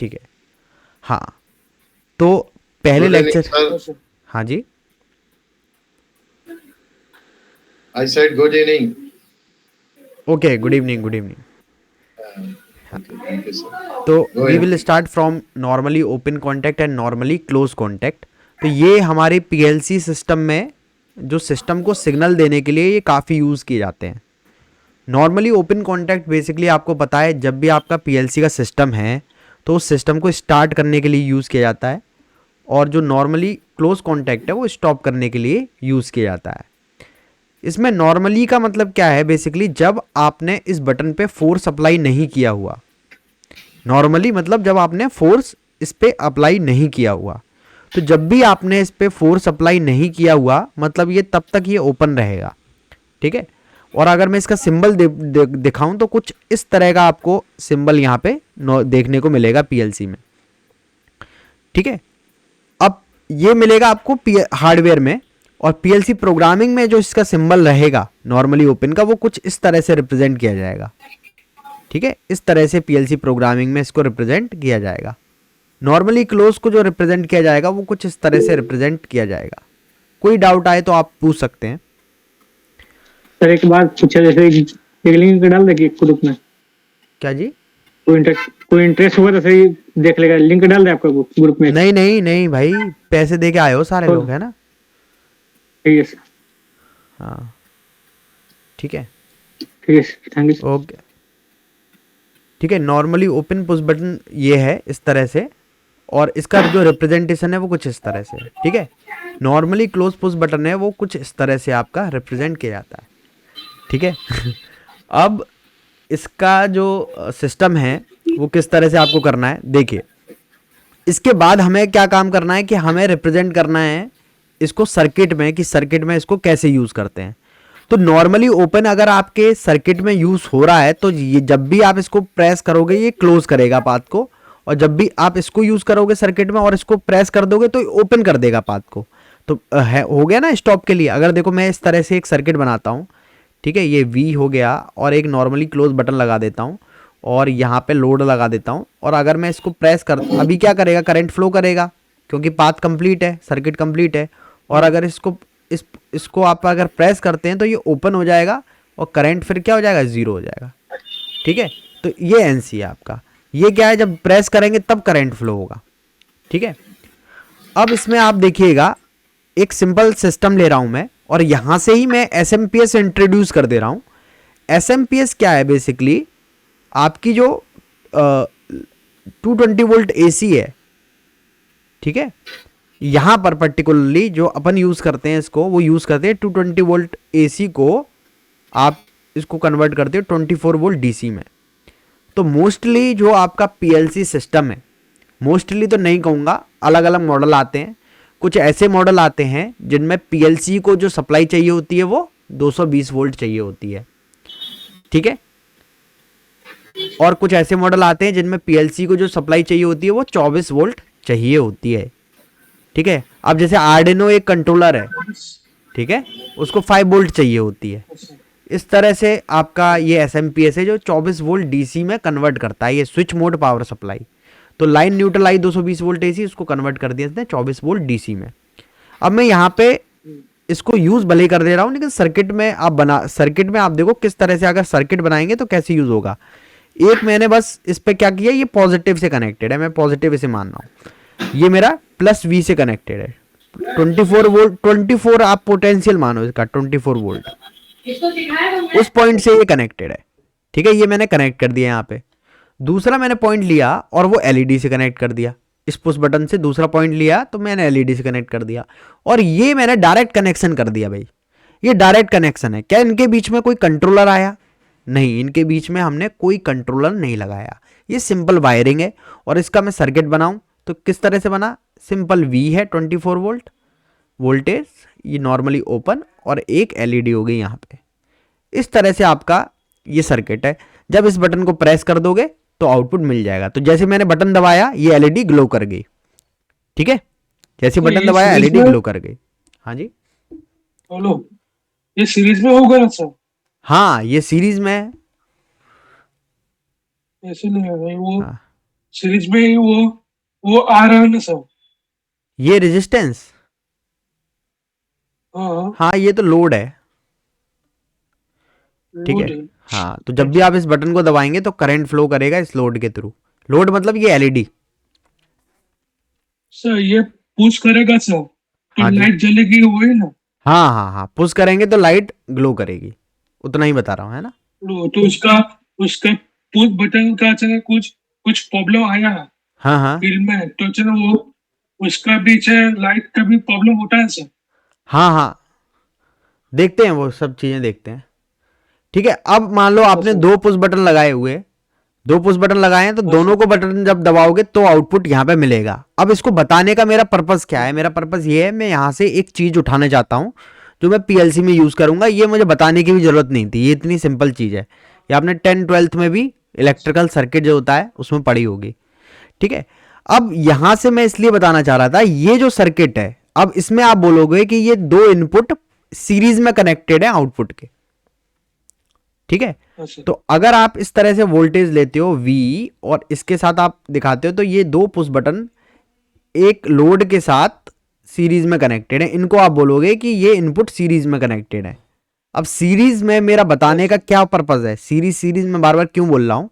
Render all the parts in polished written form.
ठीक है। हाँ, तो पहले गुड इवनिंग लेक्चर, सर। हाँ जी, I said good evening. Okay, good evening, good evening. Okay, thank you sir. तो go we will ahead. Start from normally open contact and normally close contact. तो ये हमारे पीएलसी सिस्टम में जो system को signal देने के लिए ये काफ़ी यूज़ किए जाते हैं। नॉर्मली ओपन कॉन्टैक्ट बेसिकली आपको पता है, जब भी आपका पीएलसी का सिस्टम है तो उस सिस्टम को स्टार्ट करने के लिए यूज़ किया जाता है, और जो नॉर्मली क्लोज कॉन्टैक्ट है वो स्टॉप करने के लिए यूज़ किया जाता है। इसमें नॉर्मली का मतलब क्या है, बेसिकली जब आपने इस बटन पे फोर्स अप्लाई नहीं किया हुआ। नॉर्मली मतलब जब आपने फोर्स इस पे अप्लाई नहीं किया हुआ। तो जब भी आपने इस पे फोर्स अप्लाई नहीं किया हुआ मतलब ये तब तक ये ओपन रहेगा, ठीक है। और अगर मैं इसका सिंबल दिखाऊं तो कुछ इस तरह का आपको सिंबल यहाँ पे देखने को मिलेगा पीएलसी में, ठीक है। अब ये मिलेगा आपको हार्डवेयर में, और पीएलसी प्रोग्रामिंग में जो इसका सिंबल रहेगा नॉर्मली ओपन का वो कुछ इस तरह से रिप्रेजेंट किया जाएगा, ठीक है। इस तरह से पीएलसी प्रोग्रामिंग में इसको रिप्रेजेंट किया जाएगा। नॉर्मली क्लोज को जो रिप्रेजेंट किया जाएगा वो कुछ इस तरह से रिप्रेजेंट किया जाएगा। कोई डाउट आए तो आप पूछ सकते हैं। सर एक बात पूछा, जैसे एक लिंक डाल देगी ग्रुप में, क्या जी? कोई इंटरेस्ट हुआ तो सही देख लेगा, लिंक डाल दे आपका ग्रुप में। नहीं नहीं नहीं भाई, पैसे दे के आए हो सारे तो लोग, है ना। ठीक है सर, हाँ, ठीक है, ठीक है sir, thank you sir. Okay, ठीक है। नॉर्मली ओपन पुश बटन ये है इस तरह से, और इसका जो रिप्रेजेंटेशन है वो कुछ इस तरह से, ठीक है। नॉर्मली क्लोज पुश बटन है वो कुछ इस तरह से आपका रिप्रेजेंट किया जाता है, ठीक है। अब इसका जो सिस्टम है वो किस तरह से आपको करना है देखिए। इसके बाद हमें क्या काम करना है कि हमें रिप्रेजेंट करना है इसको सर्किट में, कि सर्किट में इसको कैसे यूज़ करते हैं। तो नॉर्मली ओपन अगर आपके सर्किट में यूज़ हो रहा है तो ये जब भी आप इसको प्रेस करोगे ये क्लोज करेगा पाथ को, और जब भी आप इसको यूज़ करोगे सर्किट में और इसको प्रेस कर दोगे तो ओपन कर देगा पाथ को। तो है हो गया ना स्टॉप के लिए। अगर देखो मैं इस तरह से एक सर्किट बनाता हूँ, ठीक है, ये वी हो गया, और एक नॉर्मली क्लोज बटन लगा देता हूँ, और यहाँ पे लोड लगा देता हूँ, और अगर मैं इसको प्रेस कर, अभी क्या करेगा, करंट फ्लो करेगा क्योंकि पाथ कंप्लीट है, सर्किट कंप्लीट है। और अगर इसको आप अगर प्रेस करते हैं तो ये ओपन हो जाएगा, और करंट फिर क्या हो जाएगा, ज़ीरो हो जाएगा, ठीक है। तो ये एनसी है आपका। ये क्या है, जब प्रेस करेंगे तब करंट फ्लो होगा, ठीक है। अब इसमें आप देखिएगा एक सिंपल सिस्टम ले रहा हूं मैं, और यहां से ही मैं एसएमपीएस इंट्रोड्यूस कर दे रहा हूं। एसएमपीएस क्या है, बेसिकली आपकी जो 220 वोल्ट एसी है, ठीक है। यहां पर पर्टिकुलरली जो अपन यूज करते हैं इसको, वो यूज करते हैं 220 वोल्ट एसी को, आप इसको कन्वर्ट करते हो 24 वोल्ट डीसी में। तो मोस्टली जो आपका पीएलसी सिस्टम है, मोस्टली तो नहीं कहूँगा, अलग अलग मॉडल आते हैं। कुछ ऐसे मॉडल आते हैं जिनमें पीएलसी को जो सप्लाई चाहिए होती है वो 220 वोल्ट चाहिए होती है, ठीक है। और कुछ ऐसे मॉडल आते हैं जिनमें पीएलसी को जो सप्लाई चाहिए होती है वो 24 वोल्ट चाहिए होती है, ठीक है। अब जैसे आर्डिनो एक कंट्रोलर है, ठीक है, उसको 5 वोल्ट चाहिए होती है। इस तरह से आपका ये एसएमपीएस है जो 24 वोल्ट डीसी में कन्वर्ट करता है, ये स्विच मोड पावर सप्लाई। तो लाइन न्यूट्रल आई 220 वोल्ट एसी, उसको कन्वर्ट कर दिया इसने 24 वोल्ट डीसी में। अब मैं यहाँ पे इसको यूज भले कर दे रहा हूँ, लेकिन सर्किट में आप देखो किस तरह से अगर सर्किट बनाएंगे तो कैसे यूज होगा। एक मैंने बस इस पे क्या किया, ये पॉजिटिव से कनेक्टेड है, मैं पॉजिटिव इसे मान रहा हूँ, ये मेरा प्लस वी से कनेक्टेड है। 24 वोल्ट, 24 आप पोटेंशियल मानो इसका, 24 वोल्ट उस पॉइंट से ये कनेक्टेड है, ठीक है। ये मैंने कनेक्ट कर दिया यहाँ पे। दूसरा मैंने पॉइंट लिया और वो एलईडी से कनेक्ट कर दिया। इस पुश बटन से दूसरा पॉइंट लिया तो मैंने एलईडी से कनेक्ट कर दिया, और ये मैंने डायरेक्ट कनेक्शन कर दिया भाई। ये डायरेक्ट कनेक्शन है। क्या इनके बीच में कोई कंट्रोलर आया? नहीं, इनके बीच में हमने कोई कंट्रोलर नहीं लगाया। ये सिंपल वायरिंग है। और इसका मैं सर्किट बनाऊं तो किस तरह से बना, सिंपल वी है 24 वोल्ट वोल्टेज, ये नॉर्मली ओपन, और एक एलईडी हो गई यहाँ पे। इस तरह से आपका ये सर्किट है। जब इस बटन को प्रेस कर दोगे तो आउटपुट मिल जाएगा। तो जैसे मैंने बटन दबाया ये एलईडी ग्लो कर गई, ठीक है। जैसे तो बटन ये दबाया सीरीज एलईडी में, ग्लो कर गई। हाँ जी, हेलो, ये सीरीज में होगा ना सर? हाँ ये सीरीज में है। ऐसे नहीं है भाई वो, हाँ सीरीज में ही वो आ रहा है ना सर। ये रेजिस्टेंस, हाँ हाँ ये तो लोड है, ठीक लोड है। है। हाँ तो जब भी आप इस बटन को दबाएंगे तो करंट फ्लो करेगा इस लोड के थ्रू। लोड मतलब ये एलईडी। सर ये पुश करेगा सर तो हाँ जी, लाइट जलेगी, वही ना। हाँ हाँ हाँ, पुश करेंगे तो लाइट ग्लो करेगी, उतना ही बता रहा हूँ, है ना। तो उसका उसका पुश बटन का चले कुछ कुछ प्रॉब्लम आया हाँ हाँ फिल्म में तो चलो वो उसका भी लाइट का भी प्रॉब्लम होता है सर। हाँ हाँ, देखते हैं वो सब चीजें देखते हैं, ठीक है। अब मान लो आपने सर। दो पुश बटन लगाए हुए, दो पुश बटन लगाए हैं तो हाँ दोनों सर। को बटन जब दबाओगे तो आउटपुट यहाँ पे मिलेगा। अब इसको बताने का मेरा पर्पस क्या है, मेरा पर्पस ये है, मैं यहाँ से एक चीज उठाना चाहता हूँ जो मैं पीएलसी में यूज करूंगा। ये मुझे बताने की भी जरूरत नहीं थी, ये इतनी सिंपल चीज है, ये आपने 10th-12th में भी इलेक्ट्रिकल सर्किट जो होता है उसमें पढ़ी होगी, ठीक है। अब यहां से मैं इसलिए बताना चाह रहा था, ये जो सर्किट है, अब इसमें आप बोलोगे कि ये दो इनपुट सीरीज में कनेक्टेड है आउटपुट के, ठीक है। हाँ सर। तो अगर आप इस तरह से वोल्टेज लेते हो V और इसके साथ आप दिखाते हो तो ये दो पुश बटन एक लोड के साथ सीरीज में कनेक्टेड है, इनको आप बोलोगे कि ये इनपुट सीरीज में कनेक्टेड है। अब सीरीज में मेरा बताने का क्या पर्पज है, सीरीज सीरीज में बार बार क्यों बोल रहा हूं,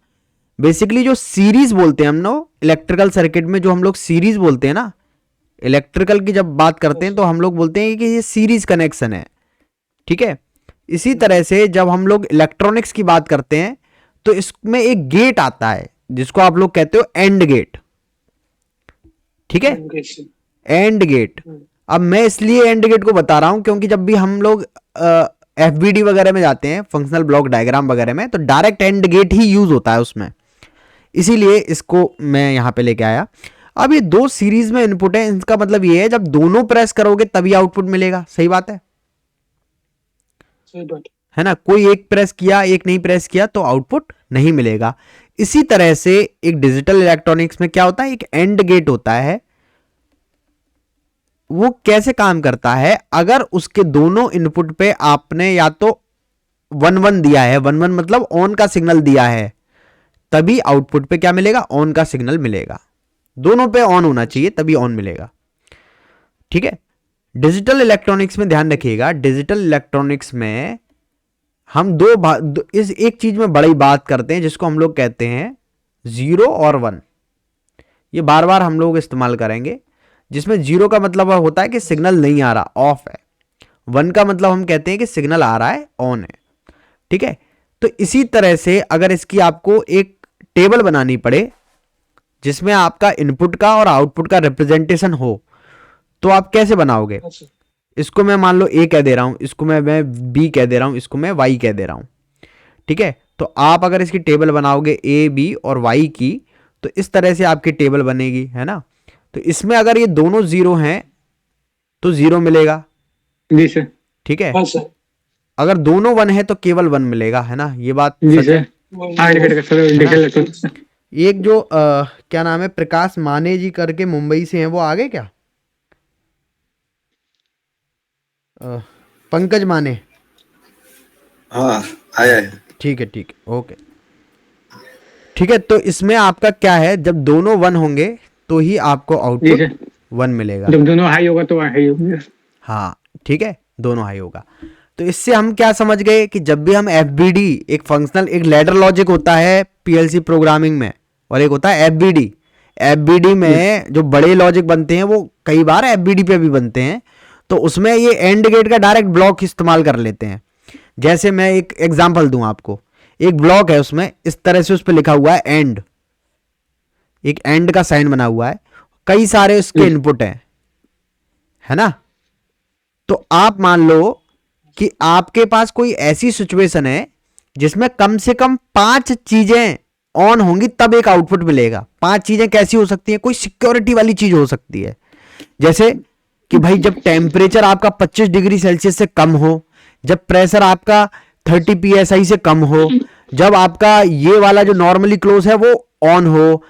बेसिकली जो सीरीज बोलते हैं हम लोग इलेक्ट्रिकल सर्किट में, जो हम लोग सीरीज बोलते हैं ना, इलेक्ट्रिकल की जब बात करते हैं तो हम लोग बोलते हैं कि ये सीरीज कनेक्शन है, ठीक है। इसी तरह से जब हम लोग इलेक्ट्रॉनिक्स की बात करते हैं तो इसमें एक गेट आता है जिसको आप लोग कहते हो एंड गेट, ठीक है, एंड गेट। अब मैं इसलिए एंड गेट को बता रहा हूं क्योंकि जब भी हम लोग एफबीडी वगैरह में जाते हैं, फंक्शनल ब्लॉक डायग्राम वगैरह में, तो डायरेक्ट एंड गेट ही यूज होता है उसमें, इसीलिए इसको मैं यहां पे लेके आया। अब ये दो सीरीज में इनपुट है, इसका मतलब ये है जब दोनों प्रेस करोगे तभी आउटपुट मिलेगा, सही बात है, सही बात। है ना। कोई एक प्रेस किया एक नहीं प्रेस किया तो आउटपुट नहीं मिलेगा। इसी तरह से एक डिजिटल इलेक्ट्रॉनिक्स में क्या होता है, एक एंड गेट होता है। वो कैसे काम करता है, अगर उसके दोनों इनपुट पे आपने या तो 1-1 दिया है, 1-1 मतलब ऑन का सिग्नल दिया है, तभी आउटपुट पे क्या मिलेगा, ऑन का सिग्नल मिलेगा। दोनों पे ऑन होना चाहिए तभी ऑन मिलेगा, ठीक है। डिजिटल इलेक्ट्रॉनिक्स में ध्यान रखिएगा, डिजिटल इलेक्ट्रॉनिक्स में हम इस एक चीज में बड़ी बात करते हैं जिसको हम लोग कहते हैं 0 और 1। ये बार बार हम लोग इस्तेमाल करेंगे, जिसमें 0 का मतलब होता है कि सिग्नल नहीं आ रहा, ऑफ है। 1 का मतलब हम कहते हैं कि सिग्नल आ रहा है, ऑन है, ठीक है। तो इसी तरह से अगर इसकी आपको एक टेबल बनानी पड़े जिसमें आपका इनपुट का और आउटपुट का रिप्रेजेंटेशन हो, तो आप कैसे बनाओगे। हाँ सर। इसको मैं मान लो A कह दे रहा हूं, इसको मैं B कह दे रहा हूं, इसको मैं Y कह दे रहा हूं, ठीक है। तो आप अगर इसकी टेबल बनाओगे A B और Y की, तो इस तरह से आपकी टेबल बनेगी, है ना। तो इसमें अगर ये दोनों 0 हैं तो 0 मिलेगा, जी सर। ठीक है। हाँ सर। अगर दोनों 1 है तो केवल 1 मिलेगा, है ना, ये बात जी सच है। सर। हाँ डिकेट कर सर, डिकेट कर सर। एक जो क्या नाम है, प्रकाश माने जी करके मुंबई से हैं, वो आ गए क्या, पंकज माने। हाँ आया है। ठीक है, ठीक है, ओके, ठीक है। तो इसमें आपका क्या है, जब दोनों 1 होंगे तो ही आपको जी आउटपुट सर। 1 मिलेगा। जब दोनों हाई होगा तो हाई होगा। हाँ ठीक है, दोनों हाई होगा। तो इससे हम क्या समझ गए कि जब भी हम एफबीडी, एक फंक्शनल, एक लैडर लॉजिक होता है पीएलसी प्रोग्रामिंग में, और एक होता है एफबीडी। एफबीडी में जो बड़े लॉजिक बनते हैं वो कई बार एफबीडी पे भी बनते हैं, तो उसमें ये एंड गेट का डायरेक्ट ब्लॉक इस्तेमाल कर लेते हैं। जैसे मैं एक एग्जांपल दूं आपको, एक ब्लॉक है उसमें इस तरह से उस पर लिखा हुआ है एंड, एक एंड का साइन बना हुआ है, कई सारे उसके इनपुट हैं, है ना। तो आप मान लो कि आपके पास कोई ऐसी सिचुएशन है जिसमें कम से कम 5 चीजें ऑन होंगी तब एक आउटपुट मिलेगा। 5 चीजें कैसी हो सकती हैं, कोई सिक्योरिटी वाली चीज हो सकती है, जैसे कि भाई जब टेम्परेचर आपका 25 डिग्री सेल्सियस से कम हो, जब प्रेशर आपका 30 psi से कम हो, जब आपका ये वाला जो नॉर्मली क्लोज है वो ऑन हो,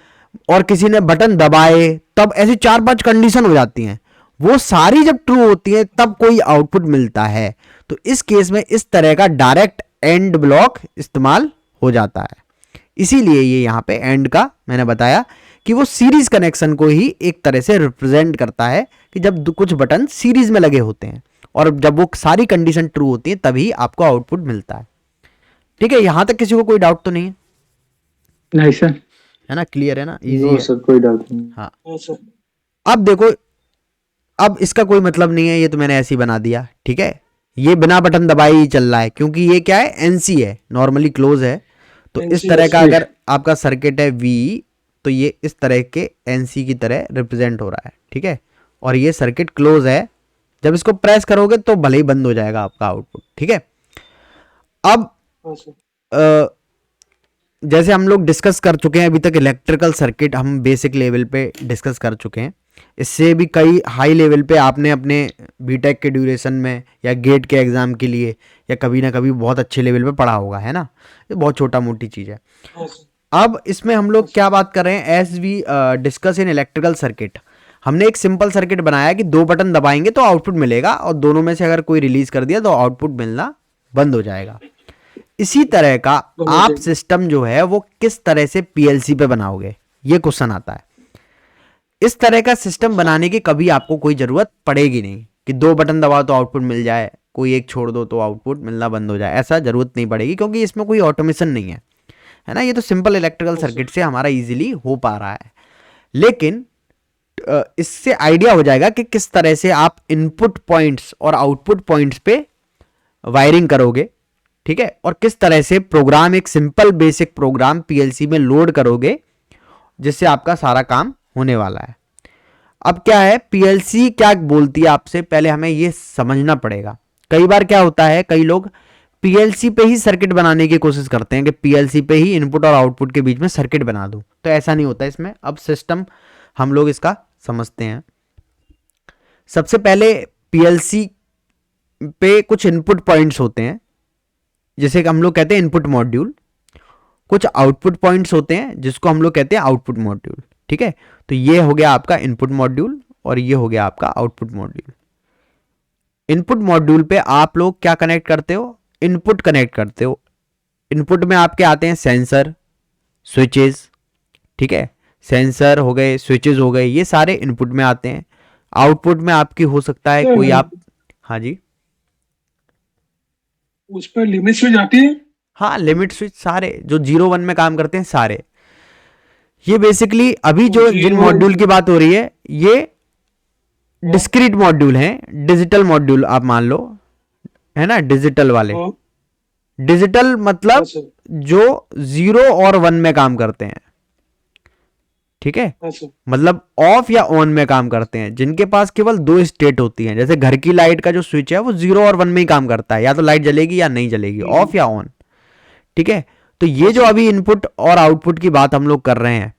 और किसी ने बटन दबाए, तब ऐसी 4-5 कंडीशन हो जाती हैं। वो सारी जब ट्रू होती है तब कोई आउटपुट मिलता है। तो इस केस में इस तरह का डायरेक्ट एंड ब्लॉक इस्तेमाल हो जाता है, इसीलिए ये यहां पे एंड का मैंने बताया कि वो सीरीज कनेक्शन को ही एक तरह से रिप्रेजेंट करता है कि जब कुछ बटन सीरीज में लगे होते हैं और जब वो सारी कंडीशन ट्रू होती है तभी आपको आउटपुट मिलता है। ठीक है, यहां तक किसी को कोई डाउट तो नहीं है? नहीं सर। है ना, क्लियर है ना, इजी नो है। सर, कोई डाउट नहीं। हाँ, हाँ सर। अब देखो, अब इसका कोई मतलब नहीं है, ये तो मैंने ऐसे ही बना दिया। ठीक है, ये बिना बटन दबाए ही चल रहा है क्योंकि ये क्या है, एनसी है, नॉर्मली क्लोज है। तो इस NC तरह का है। अगर आपका सर्किट है वी, तो ये इस तरह के एनसी की तरह रिप्रेजेंट हो रहा है। ठीक है, और ये सर्किट क्लोज है, जब इसको प्रेस करोगे तो भले ही बंद हो जाएगा आपका आउटपुट। ठीक है, अब हाँ सर। जैसे हम लोग डिस्कस कर चुके हैं अभी तक, इलेक्ट्रिकल सर्किट हम बेसिक लेवल पे डिस्कस कर चुके हैं। इससे भी कई हाई लेवल पे आपने अपने बीटेक के ड्यूरेशन में या गेट के एग्ज़ाम के लिए या कभी ना कभी बहुत अच्छे लेवल पे पढ़ा होगा, है ना। ये बहुत छोटा मोटी चीज़ है। हाँ सर। अब इसमें हम लोग क्या बात कर रहे हैं, as we discuss in electrical circuit, हमने एक सिंपल सर्किट बनाया कि दो बटन दबाएंगे तो आउटपुट मिलेगा और दोनों में से अगर कोई रिलीज कर दिया तो आउटपुट मिलना बंद हो जाएगा। इसी तरह का आप सिस्टम जो है वो किस तरह से पीएलसी पे बनाओगे, ये क्वेश्चन आता है। इस तरह का सिस्टम बनाने की कभी आपको कोई जरूरत पड़ेगी नहीं कि दो बटन दबाओ तो आउटपुट मिल जाए, कोई एक छोड़ दो तो आउटपुट मिलना बंद हो जाए, ऐसा जरूरत नहीं पड़ेगी क्योंकि इसमें कोई ऑटोमेशन नहीं है ना। ये तो सिंपल इलेक्ट्रिकल सर्किट से हमारा इजीली हो पा रहा है। लेकिन इससे आइडिया हो जाएगा कि किस तरह से आप इनपुट पॉइंट्स और आउटपुट पॉइंट्स पे वायरिंग करोगे। ठीक है, और किस तरह से प्रोग्राम, एक सिंपल बेसिक प्रोग्राम पीएलसी में लोड करोगे जिससे आपका सारा काम होने वाला है। अब क्या है, पीएलसी क्या बोलती है आपसे, पहले हमें ये समझना पड़ेगा। कई बार क्या होता है, कई लोग पीएलसी पे ही सर्किट बनाने की कोशिश करते हैं कि पीएलसी पे ही इनपुट और आउटपुट के बीच में सर्किट बना दूं, तो ऐसा नहीं होता इसमें। अब सिस्टम हम लोग इसका समझते हैं। सबसे पहले पीएलसी पे कुछ इनपुट पॉइंट्स होते हैं जिसे हम लोग कहते हैं इनपुट मॉड्यूल, कुछ आउटपुट पॉइंट्स होते हैं जिसको हम लोग कहते हैं आउटपुट मॉड्यूल। ठीक है, तो ये हो गया आपका इनपुट मॉड्यूल और ये हो गया आपका आउटपुट मॉड्यूल। इनपुट मॉड्यूल पे आप लोग क्या कनेक्ट करते हो, इनपुट कनेक्ट करते हो। इनपुट में आपके आते हैं सेंसर, स्विचेस। ठीक है, सेंसर हो गए, स्विचेस हो गए, ये सारे इनपुट में आते हैं। आउटपुट में आपकी हो सकता है कोई आप, हाँ जी, उस पर लिमिट स्विच आती है। हाँ, लिमिट स्विच सारे जो 0-1 में काम करते हैं सारे। ये बेसिकली अभी जो जिन मॉड्यूल की बात हो रही है ये डिस्क्रीट मॉड्यूल हैं, डिजिटल मॉड्यूल आप मान लो, है ना, डिजिटल वाले। हाँ। डिजिटल मतलब हाँ सर। जो 0 और 1 में काम करते हैं। ठीक है, हाँ सर। मतलब ऑफ या ऑन में काम करते हैं, जिनके पास केवल दो स्टेट होती हैं। जैसे घर की लाइट का जो स्विच है वो 0 और 1 में ही काम करता है, या तो लाइट जलेगी या नहीं जलेगी, ऑफ या ऑन। ठीक है, तो ये जो अभी इनपुट और आउटपुट की बात हम लोग कर रहे हैं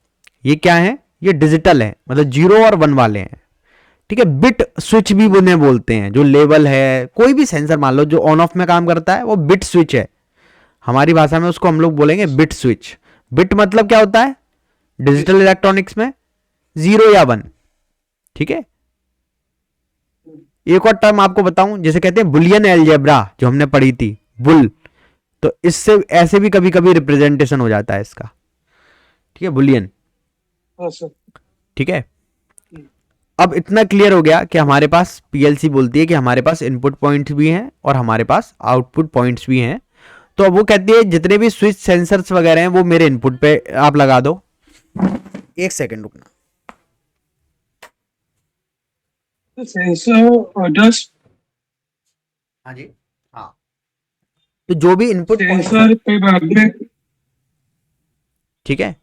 ये क्या है, ये डिजिटल है, मतलब 0 और 1 वाले हैं। ठीक है, बिट स्विच भी उन्हें बोलते हैं। जो लेवल है, कोई भी सेंसर मान लो जो ऑन ऑफ में काम करता है वो बिट स्विच है, हमारी भाषा में उसको हम लोग बोलेंगे बिट स्विच। बिट मतलब क्या होता है डिजिटल इलेक्ट्रॉनिक्स में, 0 या 1। ठीक है, एक और टर्म आपको बताऊं जिसे कहते हैं बुलियन अलजेब्रा, जो हमने पढ़ी थी, बुल, तो इससे ऐसे भी कभी कभी रिप्रेजेंटेशन हो जाता है इसका। ठीक है, बुलियन। हाँ सर। ठीक है, अब इतना क्लियर हो गया कि हमारे पास पीएलसी बोलती है कि हमारे पास इनपुट पॉइंट्स भी हैं और हमारे पास आउटपुट पॉइंट्स भी हैं। तो अब वो कहती है जितने भी स्विच सेंसर्स वगैरह हैं वो मेरे इनपुट पे आप लगा दो। एक सेकंड रुकना। सेंसर और डस्ट, हाँ जी, हाँ, तो जो भी इनपुट सेंसर पे बाद में। ठीक है,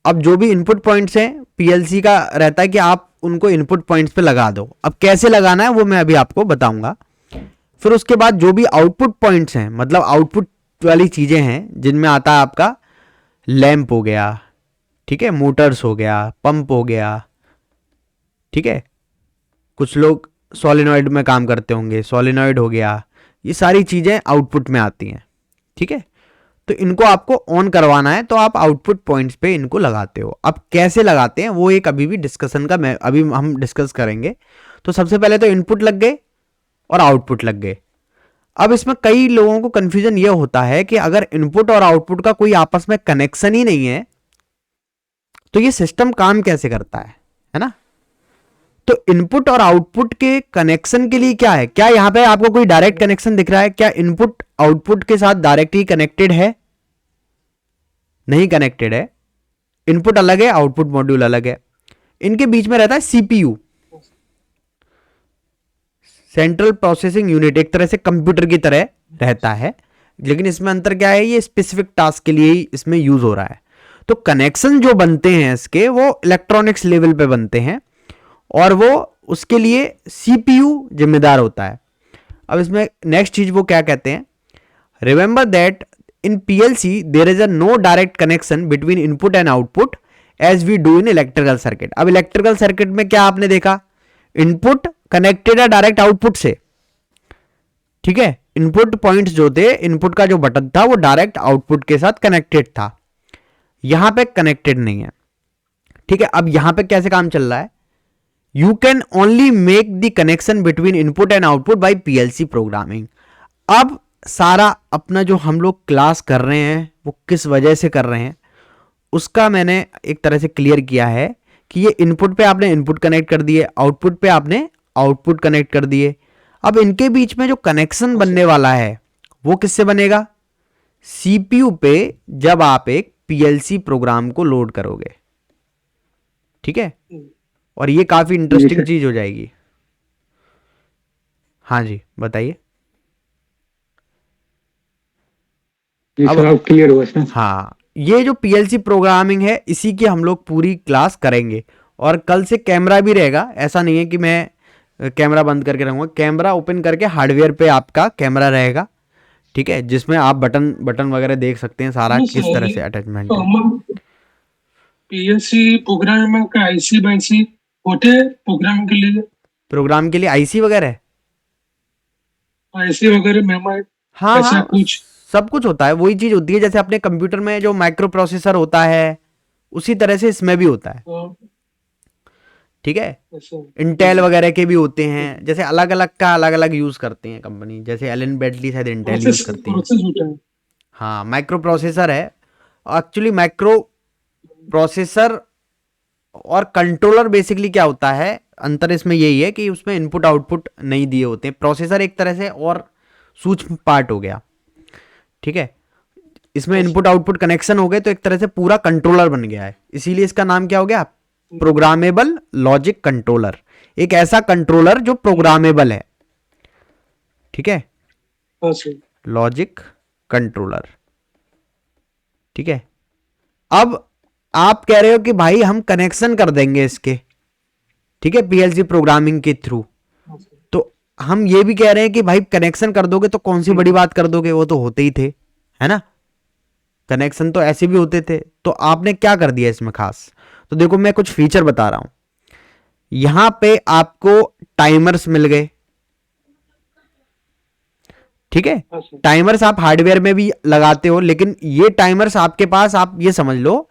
अब जो भी इनपुट पॉइंट्स हैं पीएलसी का रहता है कि आप उनको इनपुट पॉइंट्स पे लगा दो। अब कैसे लगाना है वो मैं अभी आपको बताऊंगा। फिर उसके बाद जो भी आउटपुट पॉइंट्स हैं, मतलब आउटपुट वाली चीजें हैं जिनमें आता है आपका लैंप हो गया, ठीक है, मोटर्स हो गया, पंप हो गया। ठीक है, कुछ लोग सोलेनॉइड में काम करते होंगे, सोलेनॉइड हो गया, ये सारी चीजें आउटपुट में आती हैं। ठीक है, तो इनको आपको ऑन करवाना है तो आप आउटपुट पॉइंट्स पे इनको लगाते हो। अब कैसे लगाते हैं वो एक अभी भी डिस्कशन का, मैं अभी हम डिस्कस करेंगे। तो सबसे पहले तो इनपुट लग गए और आउटपुट लग गए। अब इसमें कई लोगों को कंफ्यूजन ये होता है कि अगर इनपुट और आउटपुट का कोई आपस में कनेक्शन ही नहीं है तो ये सिस्टम काम कैसे करता है ना। तो इनपुट और आउटपुट के कनेक्शन के लिए क्या है, क्या यहां पे आपको कोई डायरेक्ट कनेक्शन दिख रहा है, क्या इनपुट आउटपुट के साथ डायरेक्टली कनेक्टेड है, नहीं कनेक्टेड है। इनपुट अलग है, आउटपुट मॉड्यूल अलग है, इनके बीच में रहता है सीपीयू, सेंट्रल प्रोसेसिंग यूनिट, एक तरह से कंप्यूटर की तरह रहता है। लेकिन इसमें अंतर क्या है, ये स्पेसिफिक टास्क के लिए ही इसमें यूज हो रहा है। तो कनेक्शन जो बनते हैं इसके वो इलेक्ट्रॉनिक्स लेवल पे बनते हैं और वो उसके लिए सीपीयू जिम्मेदार होता है। अब इसमें नेक्स्ट चीज वो क्या कहते हैं, remember that in PLC there is a no direct connection between input and output as we do in electrical circuit. अब इलेक्ट्रिकल सर्किट में क्या आपने देखा, इनपुट कनेक्टेड है डायरेक्ट आउटपुट से, ठीक है। इनपुट पॉइंट्स जो थे, इनपुट का जो बटन था वो डायरेक्ट आउटपुट के साथ कनेक्टेड था, यहां पे कनेक्टेड नहीं है, ठीक है। अब यहां पे कैसे काम चल रहा है, you can only make the connection between input and output by PLC programming. अब सारा अपना जो हम लोग क्लास कर रहे हैं वो किस वजह से कर रहे हैं उसका मैंने एक तरह से क्लियर किया है कि ये इनपुट पे आपने इनपुट कनेक्ट कर दिए, आउटपुट पे आपने आउटपुट कनेक्ट कर दिए। अब इनके बीच में जो कनेक्शन बनने वाला है वो किससे बनेगा, सीपीयू पे, जब आप एक पीएलसी प्रोग्राम को लोड करोगे, ठीक है। और ये काफी इंटरेस्टिंग चीज हो जाएगी। हाँ जी बताइए। अब क्लियर हुआ सर। हाँ, ये जो पीएलसी प्रोग्रामिंग है इसी की हम लोग पूरी क्लास करेंगे और कल से कैमरा भी रहेगा। ऐसा नहीं है कि मैं कैमरा बंद करके रहूंगा, कैमरा ओपन करके हार्डवेयर पे आपका कैमरा रहेगा, ठीक है, जिसमें आप बटन वगैरह देख सकते हैं सारा किस तरह से अटैचमेंट है। पीएलसी प्रोग्राम का आईसी बाईसी होते प्रोग्राम के लिए आईसी वगैरह, आईसी वगैरह मेमोरी, हाँ ऐसा हाँ कुछ सब कुछ होता है। वही चीज होती है जैसे अपने कंप्यूटर में जो माइक्रो प्रोसेसर होता है उसी तरह से इसमें भी होता है, ठीक है। इंटेल वगैरह के भी होते हैं, जैसे अलग अलग का अलग अलग यूज करते हैं कंपनी, जैसे एलन बेडली शायद इंटेल यूज करती है। हाँ माइक्रो प्रोसेसर है एक्चुअली। माइक्रो प्रोसेसर और कंट्रोलर बेसिकली क्या होता है, अंतर इसमें यही है कि उसमें इनपुट आउटपुट नहीं दिए होते हैं। प्रोसेसर एक तरह से और सूक्ष्म पार्ट हो गया, ठीक है। इसमें इनपुट आउटपुट कनेक्शन हो गए तो एक तरह से पूरा कंट्रोलर बन गया है, इसीलिए इसका नाम क्या हो गया, प्रोग्रामेबल लॉजिक कंट्रोलर। एक ऐसा कंट्रोलर जो प्रोग्रामेबल है, ठीक है, लॉजिक कंट्रोलर, ठीक है। अब आप कह रहे हो कि भाई हम कनेक्शन कर देंगे इसके, ठीक है, पीएलसी प्रोग्रामिंग के थ्रू। तो हम ये भी कह रहे हैं कि भाई कनेक्शन कर दोगे तो कौन सी बड़ी बात कर दोगे, वो तो होते ही थे, है ना, कनेक्शन तो ऐसे भी होते थे। तो आपने क्या कर दिया इसमें खास, तो देखो मैं कुछ फीचर बता रहा हूं। यहां पे आपको टाइमर्स मिल गए, ठीक है। टाइमर्स आप हार्डवेयर में भी लगाते हो, लेकिन ये टाइमर्स आपके पास, आप ये समझ लो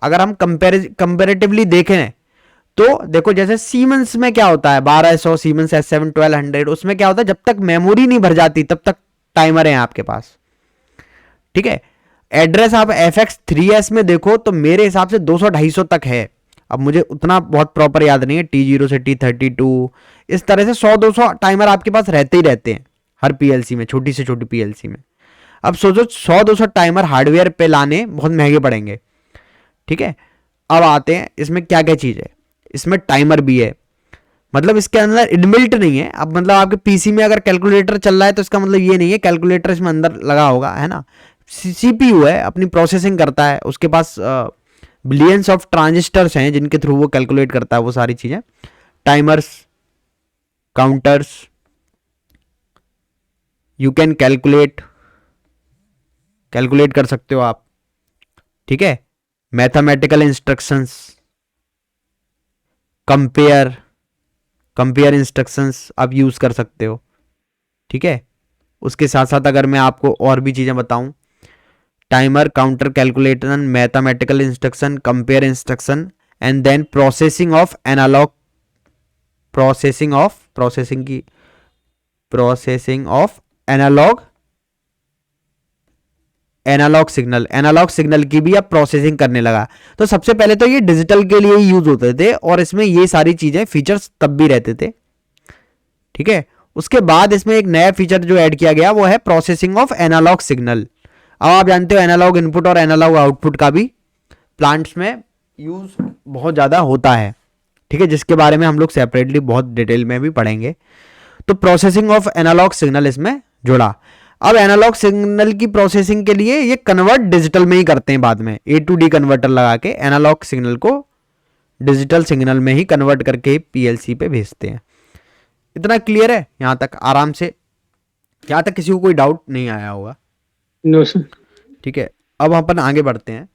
अगर हम कंपैरेटिवली देखें तो देखो जैसे सीमेंस में क्या होता है, 1200 सीमेंस S7 1200, उसमें क्या होता है जब तक मेमोरी नहीं भर जाती तब तक टाइमर है आपके पास, ठीक है। एड्रेस आप FX3S में देखो तो मेरे हिसाब से 200-250 तक है। अब मुझे उतना बहुत प्रॉपर याद नहीं है, T0 से T32 इस तरह से 100-200 टाइमर आपके पास रहते ही रहते हैं हर पीएलसी में, छोटी से छोटी पीएलसी में। अब सोचो 100-200 टाइमर हार्डवेयर पे लाने बहुत महंगे पड़ेंगे, ठीक है। अब आते हैं इसमें क्या क्या चीज है। इसमें टाइमर भी है, मतलब इसके अंदर इनबिल्ट नहीं है। अब मतलब आपके पीसी में अगर कैलकुलेटर चल रहा है तो इसका मतलब ये नहीं है कैलकुलेटर इसमें अंदर लगा होगा, है ना। सीपीयू है, अपनी प्रोसेसिंग करता है, उसके पास बिलियंस ऑफ ट्रांजिस्टर्स हैं जिनके थ्रू वो कैलकुलेट करता है वो सारी चीजें। Timers, counters, you can calculate कर सकते हो आप, ठीक है। मैथमेटिकल इंस्ट्रक्शंस, कंपेयर इंस्ट्रक्शंस आप यूज कर सकते हो, ठीक है। उसके साथ साथ अगर मैं आपको और भी चीजें बताऊं, timer, counter, calculator, mathematical instruction, compare instruction and then processing of analog, processing of analog analog signal की भी अब प्रोसेसिंग करने लगा। तो सबसे पहले तो ये डिजिटल के लिए यूज होते थे और इसमें ये सारी चीजें फीचर्स तब भी रहते थे, ठीक है। उसके बाद इसमें एक नया फीचर जो ऐड किया गया वो है प्रोसेसिंग ऑफ एनालॉग सिग्नल। अब आप जानते हो एनालॉग इनपुट और एनालॉग आउटपुट का भी प्लांट्स में यूज बहुत ज़्यादा होता है, ठीक है, जिसके बारे में हम लोग सेपरेटली बहुत डिटेल में भी पढ़ेंगे। तो प्रोसेसिंग ऑफ एनालॉग सिग्नल इसमें जुड़ा। अब एनालॉग सिग्नल की प्रोसेसिंग के लिए ये कन्वर्ट डिजिटल में ही करते हैं, बाद में A to D कन्वर्टर लगा के एनालॉग सिग्नल को डिजिटल सिग्नल में ही कन्वर्ट करके पीएलसी पे भेजते हैं। इतना क्लियर है यहाँ तक आराम से? यहाँ तक किसी को कोई डाउट नहीं आया होगा? No sir. ठीक है, अब अपन आगे बढ़ते हैं।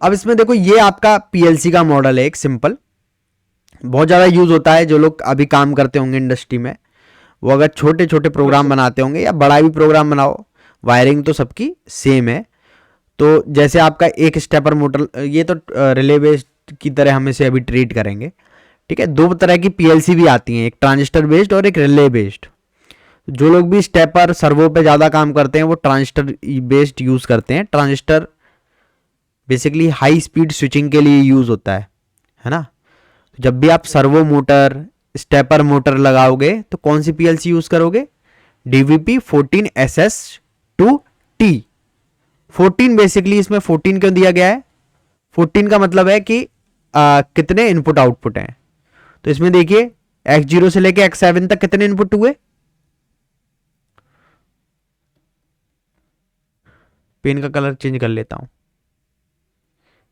अब इसमें देखो ये आपका पीएलसी का मॉडल है, एक सिंपल, बहुत ज़्यादा यूज होता है। जो लोग अभी काम करते होंगे इंडस्ट्री में, वो अगर छोटे छोटे प्रोग्राम बनाते होंगे या बड़ा भी प्रोग्राम बनाओ, वायरिंग तो सबकी सेम है। तो जैसे आपका एक स्टेपर मोटर, ये तो रिले बेस्ड की तरह हम इसे अभी ट्रीट करेंगे, ठीक है। दो तरह की पीएलसी भी आती हैं, एक ट्रांजिस्टर बेस्ड और एक रिले बेस्ड। जो लोग भी स्टेपर सर्वो पे ज़्यादा काम करते हैं वो ट्रांजिस्टर बेस्ड यूज़ करते हैं। Transistor basically high speed switching के लिए यूज़ होता है ना। तो जब भी आप सर्वो मोटर, स्टेपर मोटर लगाओगे तो कौन सी पीएलसी यूज़ करोगे? DVP14SS2T। 14 बेसिकली इसमें 14 क्यों दिया गया है? 14 का मतलब है कि कितने इनपुट आउटपुट हैं। तो इसमें देखिए X0 से लेके X7 तक कितने इनपुट हुए? पेन का कलर चेंज कर लेता हूं।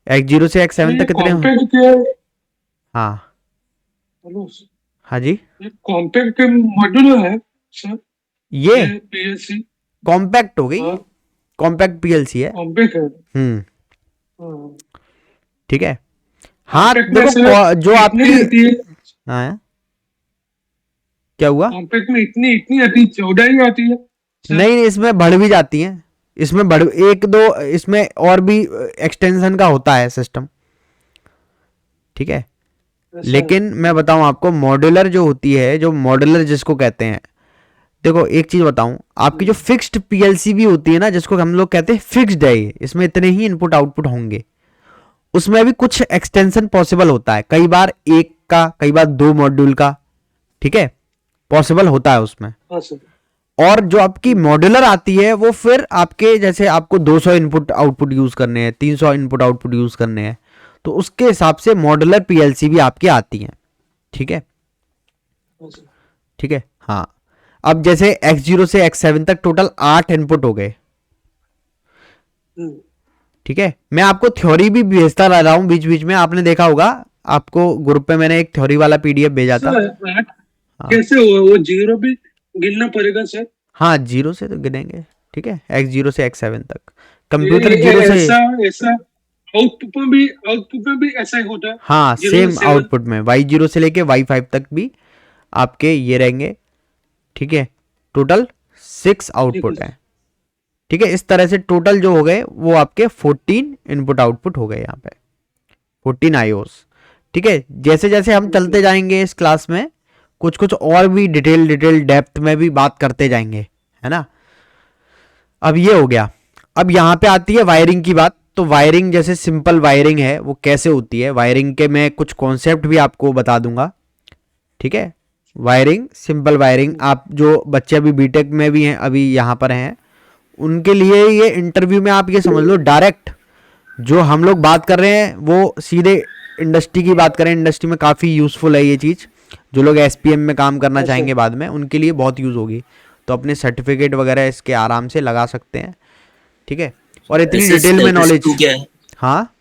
X0 से X7 तक कितने? कॉम्पैक्ट के हाँ हेलो हाँ जी, ये कॉम्पैक्ट के मॉड्यूल है सर, ये पीएलसी। कॉम्पैक्ट हो गई, हाँ कॉम्पैक्ट पीएलसी है। कॉम्पैक्ट है। हम्म, हाँ, ठीक है। हाँ कॉम्पैक्ट में देखो सर जो इतनी आपकी, आती है, हाँ क्या हुआ? कॉम्पैक्ट में इतनी आती है, 14 ही आती है सर। नहीं, इसमें बढ़ भी जाती हैं, इसमें बढ़ एक दो, इसमें और भी एक्सटेंशन का होता है सिस्टम, ठीक है। ऐसा लेकिन मैं बताऊं आपको, मॉड्यूलर जो होती है, जो मॉड्यूलर जिसको कहते हैं, देखो एक चीज बताऊं, आपकी जो फिक्स्ड पीएलसी भी होती है ना, जिसको हम लोग कहते हैं फिक्स्ड है, ये इसमें इतने ही इनपुट आउटपुट होंगे, उसमें भी कुछ एक्सटेंशन पॉसिबल होता है, कई बार एक का, कई बार दो मॉड्यूल का, ठीक है, पॉसिबल होता है उसमें। हाँ सर। और जो आपकी मॉड्यूलर आती है वो फिर आपके जैसे आपको 200 इनपुट आउटपुट यूज करने हैं, 300 इनपुट आउटपुट यूज करने हैं, तो उसके हिसाब से मॉड्यूलर पीएलसी भी आपकी आती हैं, ठीक है, हाँ सर। ठीक है। हाँ, अब जैसे X0 से X7 तक टोटल 8 इनपुट हो गए, हम्म, ठीक है। मैं आपको थ्योरी भी भेजता रह रहा हूँ बीच बीच में, आपने देखा होगा, आपको ग्रुप पे मैंने एक थ्योरी वाला पीडीएफ भेजा था। सर, कैसे वो जीरो भी गिनना पड़ेगा सर? हाँ, 0 से तो गिनेंगे, ठीक है, X0 से X7 तक। कंप्यूटर ये 0 से, ऐसा ऐसा आउटपुट में भी ऐसा ही होता है। हाँ 0 सेम से 7 आउटपुट में Y0 से लेके Y5 तक भी आपके ये रहेंगे, ठीक है। टोटल 6 आउटपुट है। हैं, ठीक है। इस तरह से टोटल जो हो गए वो आपके 14 इनपुट आउटपुट हो गए यहाँ पे, 14 आईओस, ठीक है। जैसे जैसे हम चलते जाएंगे इस क्लास में, कुछ कुछ और भी डिटेल डेप्थ में भी बात करते जाएंगे, है ना। अब ये हो गया। अब यहाँ पे आती है वायरिंग की बात। तो वायरिंग, जैसे सिंपल वायरिंग है वो कैसे होती है, वायरिंग के मैं कुछ कॉन्सेप्ट भी आपको बता दूंगा, ठीक है। वायरिंग, सिंपल वायरिंग, आप जो बच्चे अभी बीटेक में भी हैं, अभी यहाँ पर हैं, उनके लिए ये इंटरव्यू में आप ये समझ लो, डायरेक्ट जो हम लोग बात कर रहे हैं वो सीधे इंडस्ट्री की बात करें, इंडस्ट्री में काफ़ी यूज़फुल है ये चीज़। जो लोग एसपीएम में काम करना चाहेंगे बाद में, उनके लिए बहुत यूज़ होगी, तो अपने सर्टिफिकेट वगैरह इसके आराम से लगा सकते हैं, ठीक है। और इतनी डिटेल में नॉलेज, क्या है? हाँ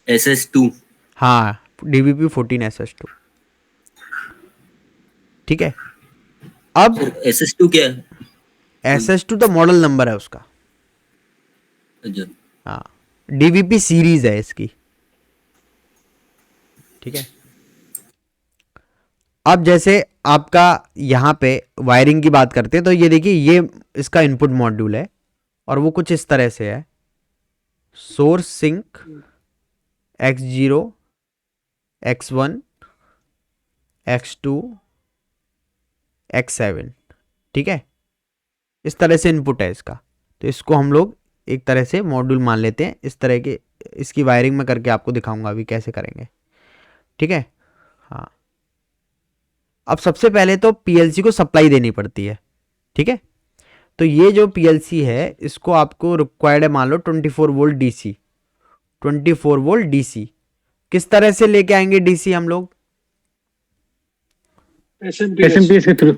SS2। हाँ, DVP14SS2, ठीक है। अब SS2 क्या है? SS2 तो मॉडल नंबर है उसका, अच्छा, हाँ, DVP सीरीज है इसकी, ठीक है। अब जैसे आपका यहाँ पे वायरिंग की बात करते हैं, तो ये देखिए, ये इसका इनपुट मॉड्यूल है और वो कुछ इस तरह से है, source sink X0, X1, X2, X7, ठीक है। इस तरह से इनपुट है इसका, तो इसको हम लोग एक तरह से मॉड्यूल मान लेते हैं। इस तरह के इसकी वायरिंग में करके आपको दिखाऊंगा अभी कैसे करेंगे, ठीक है। हाँ, अब सबसे पहले तो पीएलसी को सप्लाई देनी पड़ती है, ठीक है। तो ये जो पीएलसी है इसको आपको रिक्वायर्ड है मान लो 24 वोल्ट डीसी, 24 वोल्ट डीसी। किस तरह से लेके आएंगे डीसी हम लोग? एसएमपीएस के थ्रू।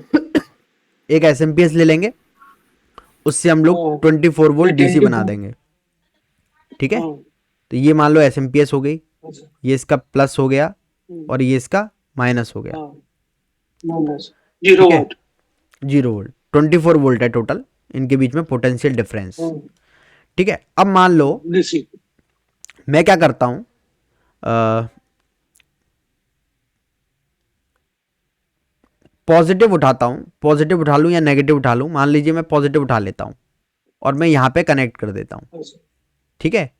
एक एसएमपीएस ले लेंगे, उससे हम लोग 24 वोल्ट डीसी बना देंगे, ठीक है। तो ये मान लो एसएमपीएस हो गई, ये इसका प्लस हो गया और ये इसका माइनस हो गया, 0 वोल्ट। 0 वोल्ट, 24 वोल्ट है टोटल इनके बीच में पोटेंशियल डिफरेंस, ठीक है। अब मान लो मैं क्या करता हूं, पॉजिटिव उठाता हूं, पॉजिटिव उठा लूं या नेगेटिव उठा लूं, मान लीजिए मैं पॉजिटिव उठा लेता हूं और मैं यहां पे कनेक्ट कर देता हूं, ठीक है।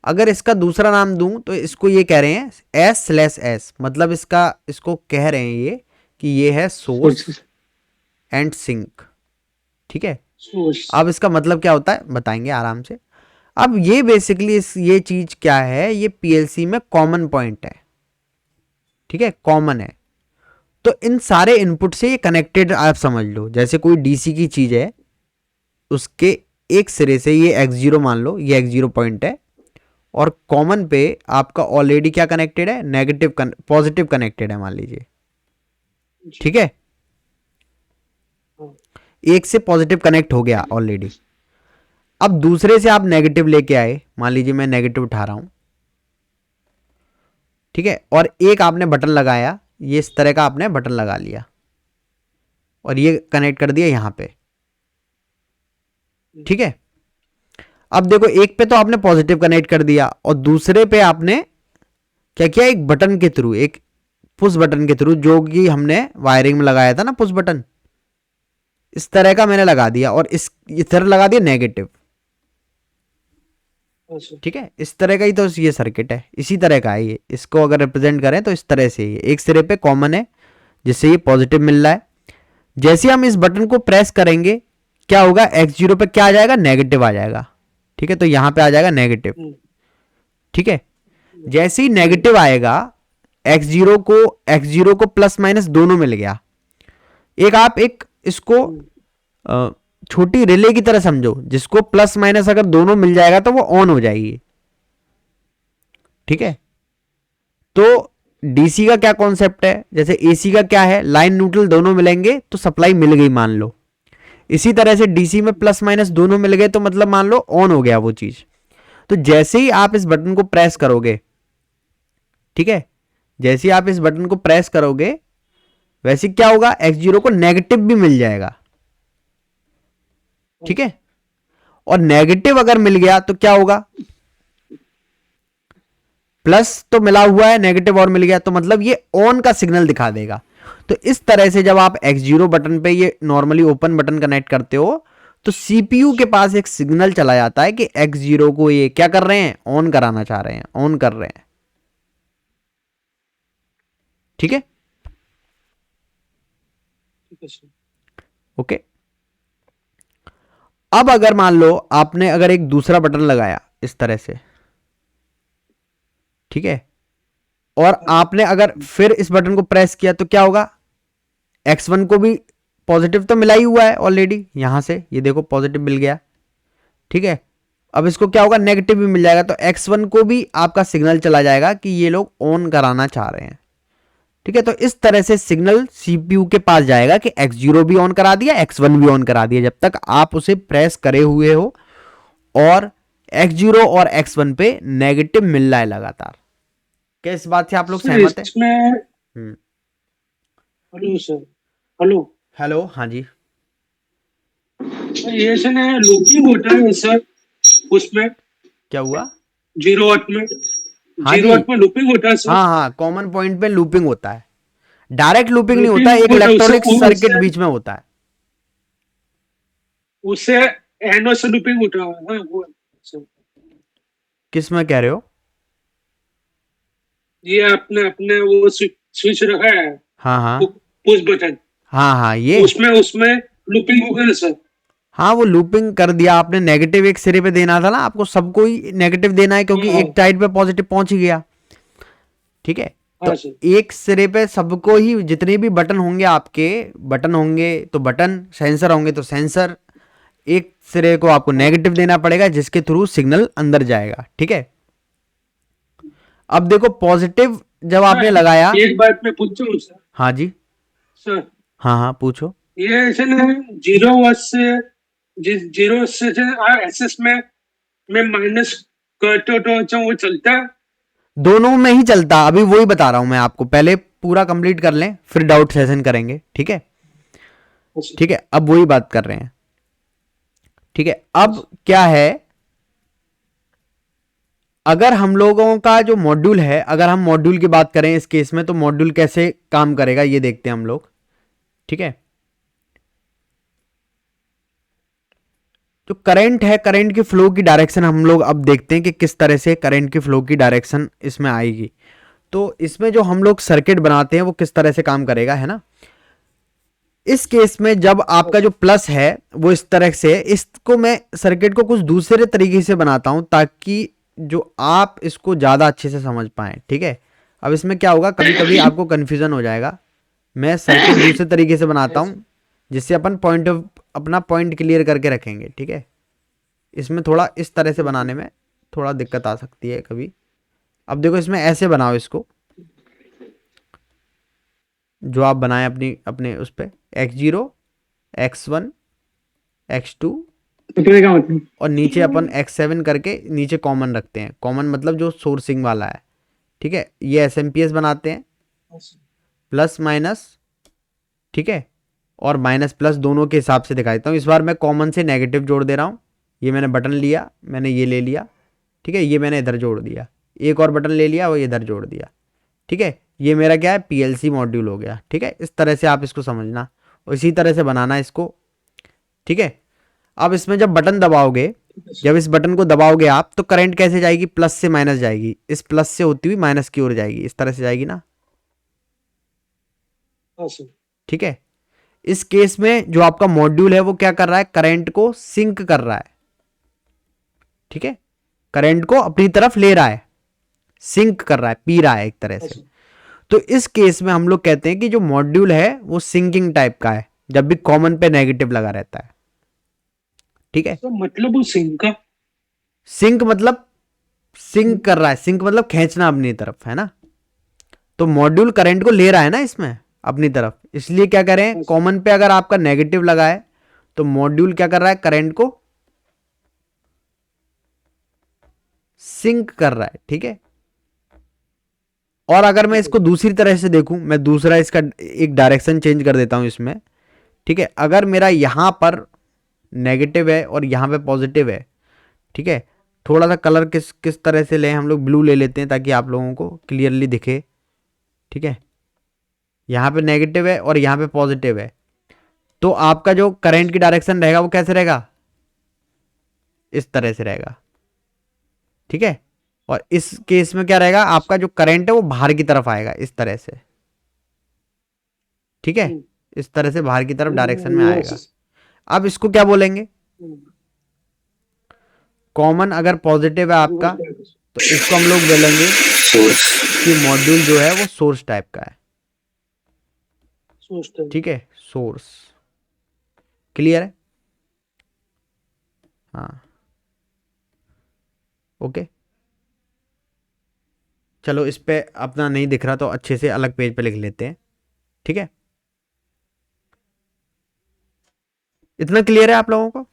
अगर इसका दूसरा नाम दूं तो इसको ये कह रहे हैं S/S, मतलब इसको कह रहे हैं ये कि ये है सोर्स एंड सिंक, ठीक है। अब इसका मतलब क्या होता है बताएंगे आराम से। अब ये बेसिकली ये चीज क्या है, ये पीएलसी में कॉमन पॉइंट है, ठीक है, कॉमन है। तो इन सारे इनपुट से ये कनेक्टेड आप समझ लो, जैसे कोई डीसी की चीज है उसके एक सिरे से ये x0 मान लो, ये x0 पॉइंट है और कॉमन पे आपका ऑलरेडी क्या कनेक्टेड है, नेगेटिव पॉजिटिव कनेक्टेड है मान लीजिए, ठीक है। एक से पॉजिटिव कनेक्ट हो गया ऑलरेडी। अब दूसरे से आप नेगेटिव लेके आए, मान लीजिए मैं नेगेटिव उठा रहा हूं, ठीक है, और एक आपने बटन लगाया, ये इस तरह का आपने बटन लगा लिया और ये कनेक्ट कर दिया यहां पे, ठीक है। अब देखो एक पे तो आपने पॉजिटिव कनेक्ट कर दिया और दूसरे पे आपने क्या किया, एक बटन के थ्रू, एक पुश बटन के थ्रू, जो कि हमने वायरिंग में लगाया था ना पुश बटन, इस तरह का मैंने लगा दिया और इस तरह लगा दिया नेगेटिव, ठीक है। इस तरह का ही तो ये सर्किट है, इसी तरह का है ये। इसको अगर रिप्रेजेंट करें तो इस तरह से ये एक सिरे पे कॉमन है जिससे ये पॉजिटिव मिल रहा है। जैसे हम इस बटन को प्रेस करेंगे क्या होगा, x0 पे क्या आ जाएगा, नेगेटिव आ जाएगा, ठीक है। तो यहां पे आ जाएगा नेगेटिव, ठीक है। जैसे ही नेगेटिव आएगा x0 को प्लस माइनस दोनों मिल गया। एक आप एक इसको छोटी रिले की तरह समझो, जिसको प्लस माइनस अगर दोनों मिल जाएगा तो वो ऑन हो जाएगी, ठीक है। तो डीसी का क्या कॉन्सेप्ट है, जैसे एसी का क्या है, लाइन न्यूट्रल दोनों मिलेंगे तो सप्लाई मिल गई मान लो। इसी तरह से डीसी में प्लस माइनस दोनों मिल गए तो मतलब मान लो ऑन हो गया वो चीज। तो जैसे ही आप इस बटन को प्रेस करोगे, ठीक है, जैसे ही आप इस बटन को प्रेस करोगे वैसे क्या होगा, x0 को नेगेटिव भी मिल जाएगा, ठीक है। और नेगेटिव अगर मिल गया तो क्या होगा, प्लस तो मिला हुआ है, नेगेटिव और मिल गया तो मतलब ये ऑन का सिग्नल दिखा देगा। तो इस तरह से जब आप x0 बटन पे ये नॉर्मली ओपन बटन कनेक्ट करते हो तो सीपीयू के पास एक सिग्नल चला जाता है कि x0 को ये क्या कर रहे हैं, ऑन कराना चाह रहे हैं, ऑन कर रहे हैं, ठीक है। ओके। अब अगर मान लो आपने अगर एक दूसरा बटन लगाया इस तरह से, ठीक है, और आपने अगर फिर इस बटन को प्रेस किया तो क्या होगा, x1 को भी पॉजिटिव तो मिला ही हुआ है ऑलरेडी, यहां से ये देखो पॉजिटिव मिल गया, ठीक है। अब इसको क्या होगा, नेगेटिव भी मिल जाएगा, तो x1 को भी आपका सिग्नल चला जाएगा कि ये लोग ऑन कराना चाह रहे हैं, ठीक है। तो इस तरह से सिग्नल सीपीयू के पास जाएगा कि x0 भी ऑन करा दिया, x1 भी ऑन करा दिया, जब तक आप उसे प्रेस करे हुए हो और x0 और x1 पे नेगेटिव मिल रहा है लगातार। क्या इस बात से आप लोग सहमत हैं? हेलो सर, हेलो हेलो, हाँ जी। ये से ना लूपिंग होता है सर, उसमें क्या हुआ, 0 वाट में, हाँ 0 जी, वाट में लूपिंग होता है सर। हाँ हाँ, कॉमन पॉइंट पे लूपिंग होता है, डायरेक्ट लूपिंग नहीं लूपिंग होता, एक होता है, इलेक्ट्रॉनिक उससे- सर्किट उससे- बीच में होता है। उससे एनो से लूपिंग होता है, हाँ वो सर। किस में कह रहे हो? ये आपने अपने वो स्विच रखा है, हाँ हाँ पुश बटन, हाँ हाँ, ये उसमें लूपिंग होगा ना सर। हाँ वो लूपिंग कर दिया आपने, नेगेटिव एक सिरे पे देना था ना आपको, सबको ही नेगेटिव देना है क्योंकि हाँ। एक साइड पे पॉजिटिव पहुंच ही गया, ठीक है। तो हाँ सर। एक सिरे पे सबको ही, जितने भी बटन होंगे आपके, बटन होंगे तो बटन, सेंसर होंगे तो सेंसर, एक सिरे को आपको नेगेटिव देना पड़ेगा जिसके थ्रू सिग्नल अंदर जाएगा, ठीक है। अब देखो पॉजिटिव जब आपने लगाया, एक बात मैं पूछूं सर? हाँ जी, सर हाँ हाँ पूछो। ये ऐसे ना, 0 से जीरो से एसएस में माइनस करते तो अच्छा वो चलता है? दोनों में ही चलता, अभी वही बता रहा हूं मैं आपको, पहले पूरा कंप्लीट कर लें फिर डाउट सेशन करेंगे, ठीक है। ठीक है, अब वही बात कर रहे हैं, ठीक है। अब क्या है, अगर हम लोगों का जो मॉड्यूल है, अगर हम मॉड्यूल की बात करें इस केस में, तो मॉड्यूल कैसे काम करेगा ये देखते हैं हम लोग, ठीक है। जो करंट है, करंट की फ्लो की डायरेक्शन हम लोग अब देखते हैं कि किस तरह से करंट की फ्लो की डायरेक्शन इसमें आएगी। तो इसमें जो हम लोग सर्किट बनाते हैं वो किस तरह से काम करेगा, है ना। इस केस में जब आपका जो प्लस है वो इस तरह से, इसको मैं सर्किट को कुछ दूसरे तरीके से बनाता हूं ताकि जो आप इसको ज्यादा अच्छे से समझ पाए, ठीक है। अब इसमें क्या होगा, कभी कभी आपको कंफ्यूजन हो जाएगा, मैं सर्किट दूसरे तरीके से बनाता हूं जिससे अपन अपना पॉइंट क्लियर करके रखेंगे, ठीक है। इसमें थोड़ा इस तरह से बनाने में थोड़ा दिक्कत आ सकती है कभी। अब देखो इसमें ऐसे बनाओ इसको, जो आप बनाए अपनी अपने उस पे, x0 x1 x2 तो क्या मतलब? और नीचे अपन x7 करके नीचे कॉमन रखते हैं। कॉमन मतलब जो सोर्सिंग वाला है, ठीक है। ये एसएमपीएस बनाते हैं, प्लस माइनस, ठीक है, और माइनस प्लस दोनों के हिसाब से दिखा देता हूँ। इस बार मैं कॉमन से नेगेटिव जोड़ दे रहा हूँ, ये मैंने बटन लिया, मैंने ये ले लिया, ठीक है, ये मैंने इधर जोड़ दिया, एक और बटन ले लिया वो इधर जोड़ दिया, ठीक है। ये मेरा क्या है, पीएलसी मॉड्यूल हो गया, ठीक है। इस तरह से आप इसको समझना और इसी तरह से बनाना इसको, ठीक है। अब इसमें जब बटन दबाओगे, जब इस बटन को दबाओगे आप, तो करंट कैसे जाएगी, प्लस से माइनस जाएगी, इस प्लस से होती हुई माइनस की ओर जाएगी, इस तरह से जाएगी ना, ठीक है। इस केस में जो आपका मॉड्यूल है वो क्या कर रहा है, करंट को सिंक कर रहा है, ठीक है। करंट को अपनी तरफ ले रहा है, सिंक कर रहा है, पी रहा है एक तरह से। तो इस केस में हम लोग कहते हैं कि जो मॉड्यूल है वो सिंकिंग टाइप का है, जब भी कॉमन पे नेगेटिव लगा रहता है, ठीक है। तो मतलब वो सिंक का, सिंक मतलब सिंक कर रहा है, सिंक मतलब खींचना अपनी तरफ, है ना। तो मॉड्यूल करंट को ले रहा है ना इसमें अपनी तरफ, इसलिए क्या करें, कॉमन पे अगर आपका नेगेटिव लगा है तो मॉड्यूल क्या कर रहा है, करंट को सिंक कर रहा है, ठीक है। और अगर मैं इसको दूसरी तरह से देखूं, मैं दूसरा इसका एक डायरेक्शन चेंज कर देता हूं इसमें, ठीक है। अगर मेरा यहां पर नेगेटिव है और यहां पे पॉजिटिव है, ठीक है, थोड़ा सा कलर किस किस तरह से लें, हम लोग ब्लू ले लेते हैं ताकि आप लोगों को क्लियरली दिखे, ठीक है। यहां पे नेगेटिव है और यहां पे पॉजिटिव है, तो आपका जो करंट की डायरेक्शन रहेगा वो कैसे रहेगा, इस तरह से रहेगा, ठीक है। और इस केस में क्या रहेगा, आपका जो करंट है वो बाहर की तरफ आएगा इस तरह से, ठीक है, इस तरह से बाहर की तरफ डायरेक्शन में आएगा। अब इसको क्या बोलेंगे, कॉमन अगर पॉजिटिव है आपका तो इसको हम लोग बोलेंगे कि मॉड्यूल जो है वो सोर्स टाइप का है, ठीक है, सोर्स। क्लियर है, हाँ, ओके। चलो इस पे अपना नहीं दिख रहा तो अच्छे से अलग पेज पे लिख लेते हैं, ठीक है। इतना क्लियर है आप लोगों को,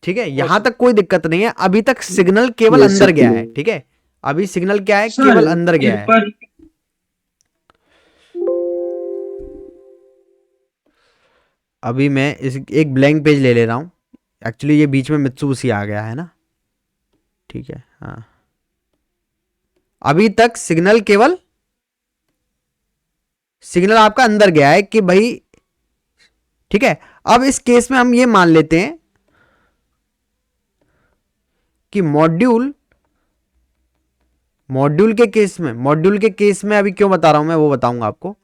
ठीक है। यहां तक कोई दिक्कत नहीं है, अभी तक सिग्नल केवल अंदर गया है, ठीक है। अभी सिग्नल क्या है, केवल अंदर गया है। अभी मैं इस एक ब्लैंक पेज ले रहा हूं, एक्चुअली ये बीच में मित्सुबिशी आ गया है ना, ठीक है, हाँ। अभी तक सिग्नल केवल, सिग्नल आपका अंदर गया है कि भाई, ठीक है। अब इस केस में हम ये मान लेते हैं कि मॉड्यूल के केस में अभी क्यों बता रहा हूं मैं, वो बताऊंगा आपको।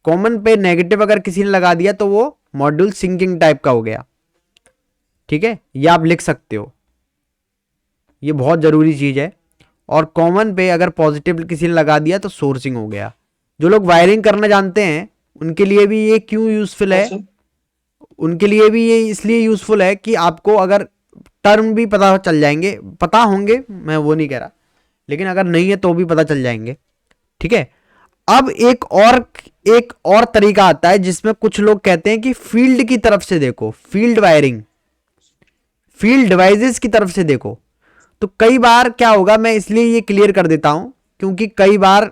कॉमन पे नेगेटिव अगर किसी ने लगा दिया तो वो मॉड्यूल सिंकिंग टाइप का हो गया, ठीक है, ये आप लिख सकते हो, ये बहुत जरूरी चीज है। और कॉमन पे अगर पॉजिटिव किसी ने लगा दिया तो सोर्सिंग हो गया। जो लोग वायरिंग करना जानते हैं उनके लिए भी ये क्यों यूजफुल है, उनके लिए भी ये इसलिए यूजफुल है कि आपको अगर टर्म भी पता चल जाएंगे, पता होंगे, मैं वो नहीं कह रहा, लेकिन अगर नहीं है तो भी पता चल जाएंगे, ठीक है। अब एक और तरीका आता है जिसमें कुछ लोग कहते हैं कि फील्ड की तरफ से देखो, फील्ड वायरिंग, फील्ड डिवाइसेस की तरफ से देखो। तो कई बार क्या होगा, मैं इसलिए ये क्लियर कर देता हूं क्योंकि कई बार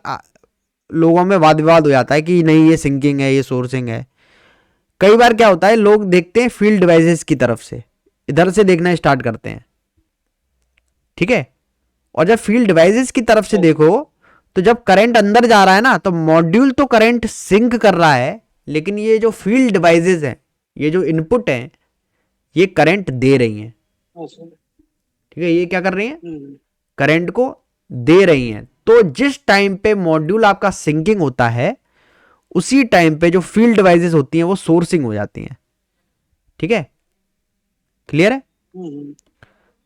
लोगों में वाद विवाद हो जाता है कि नहीं ये सिंकिंग है, ये सोर्सिंग है। कई बार क्या होता है, लोग देखते हैं फील्ड डिवाइसेस की तरफ से, इधर से देखना स्टार्ट करते हैं, ठीक है। और जब फील्ड डिवाइसेस की तरफ से देखो तो जब करंट अंदर जा रहा है ना, तो मॉड्यूल तो करंट सिंक कर रहा है, लेकिन ये जो फील्ड डिवाइसेस हैं, ये जो इनपुट हैं, ये करंट दे रही हैं, ठीक है। ये क्या कर रही हैं, करंट को दे रही हैं। तो जिस टाइम पे मॉड्यूल आपका सिंकिंग होता है उसी टाइम पे जो फील्ड डिवाइसेस होती हैं वो सोर्सिंग हो जाती हैं, ठीक है, क्लियर है।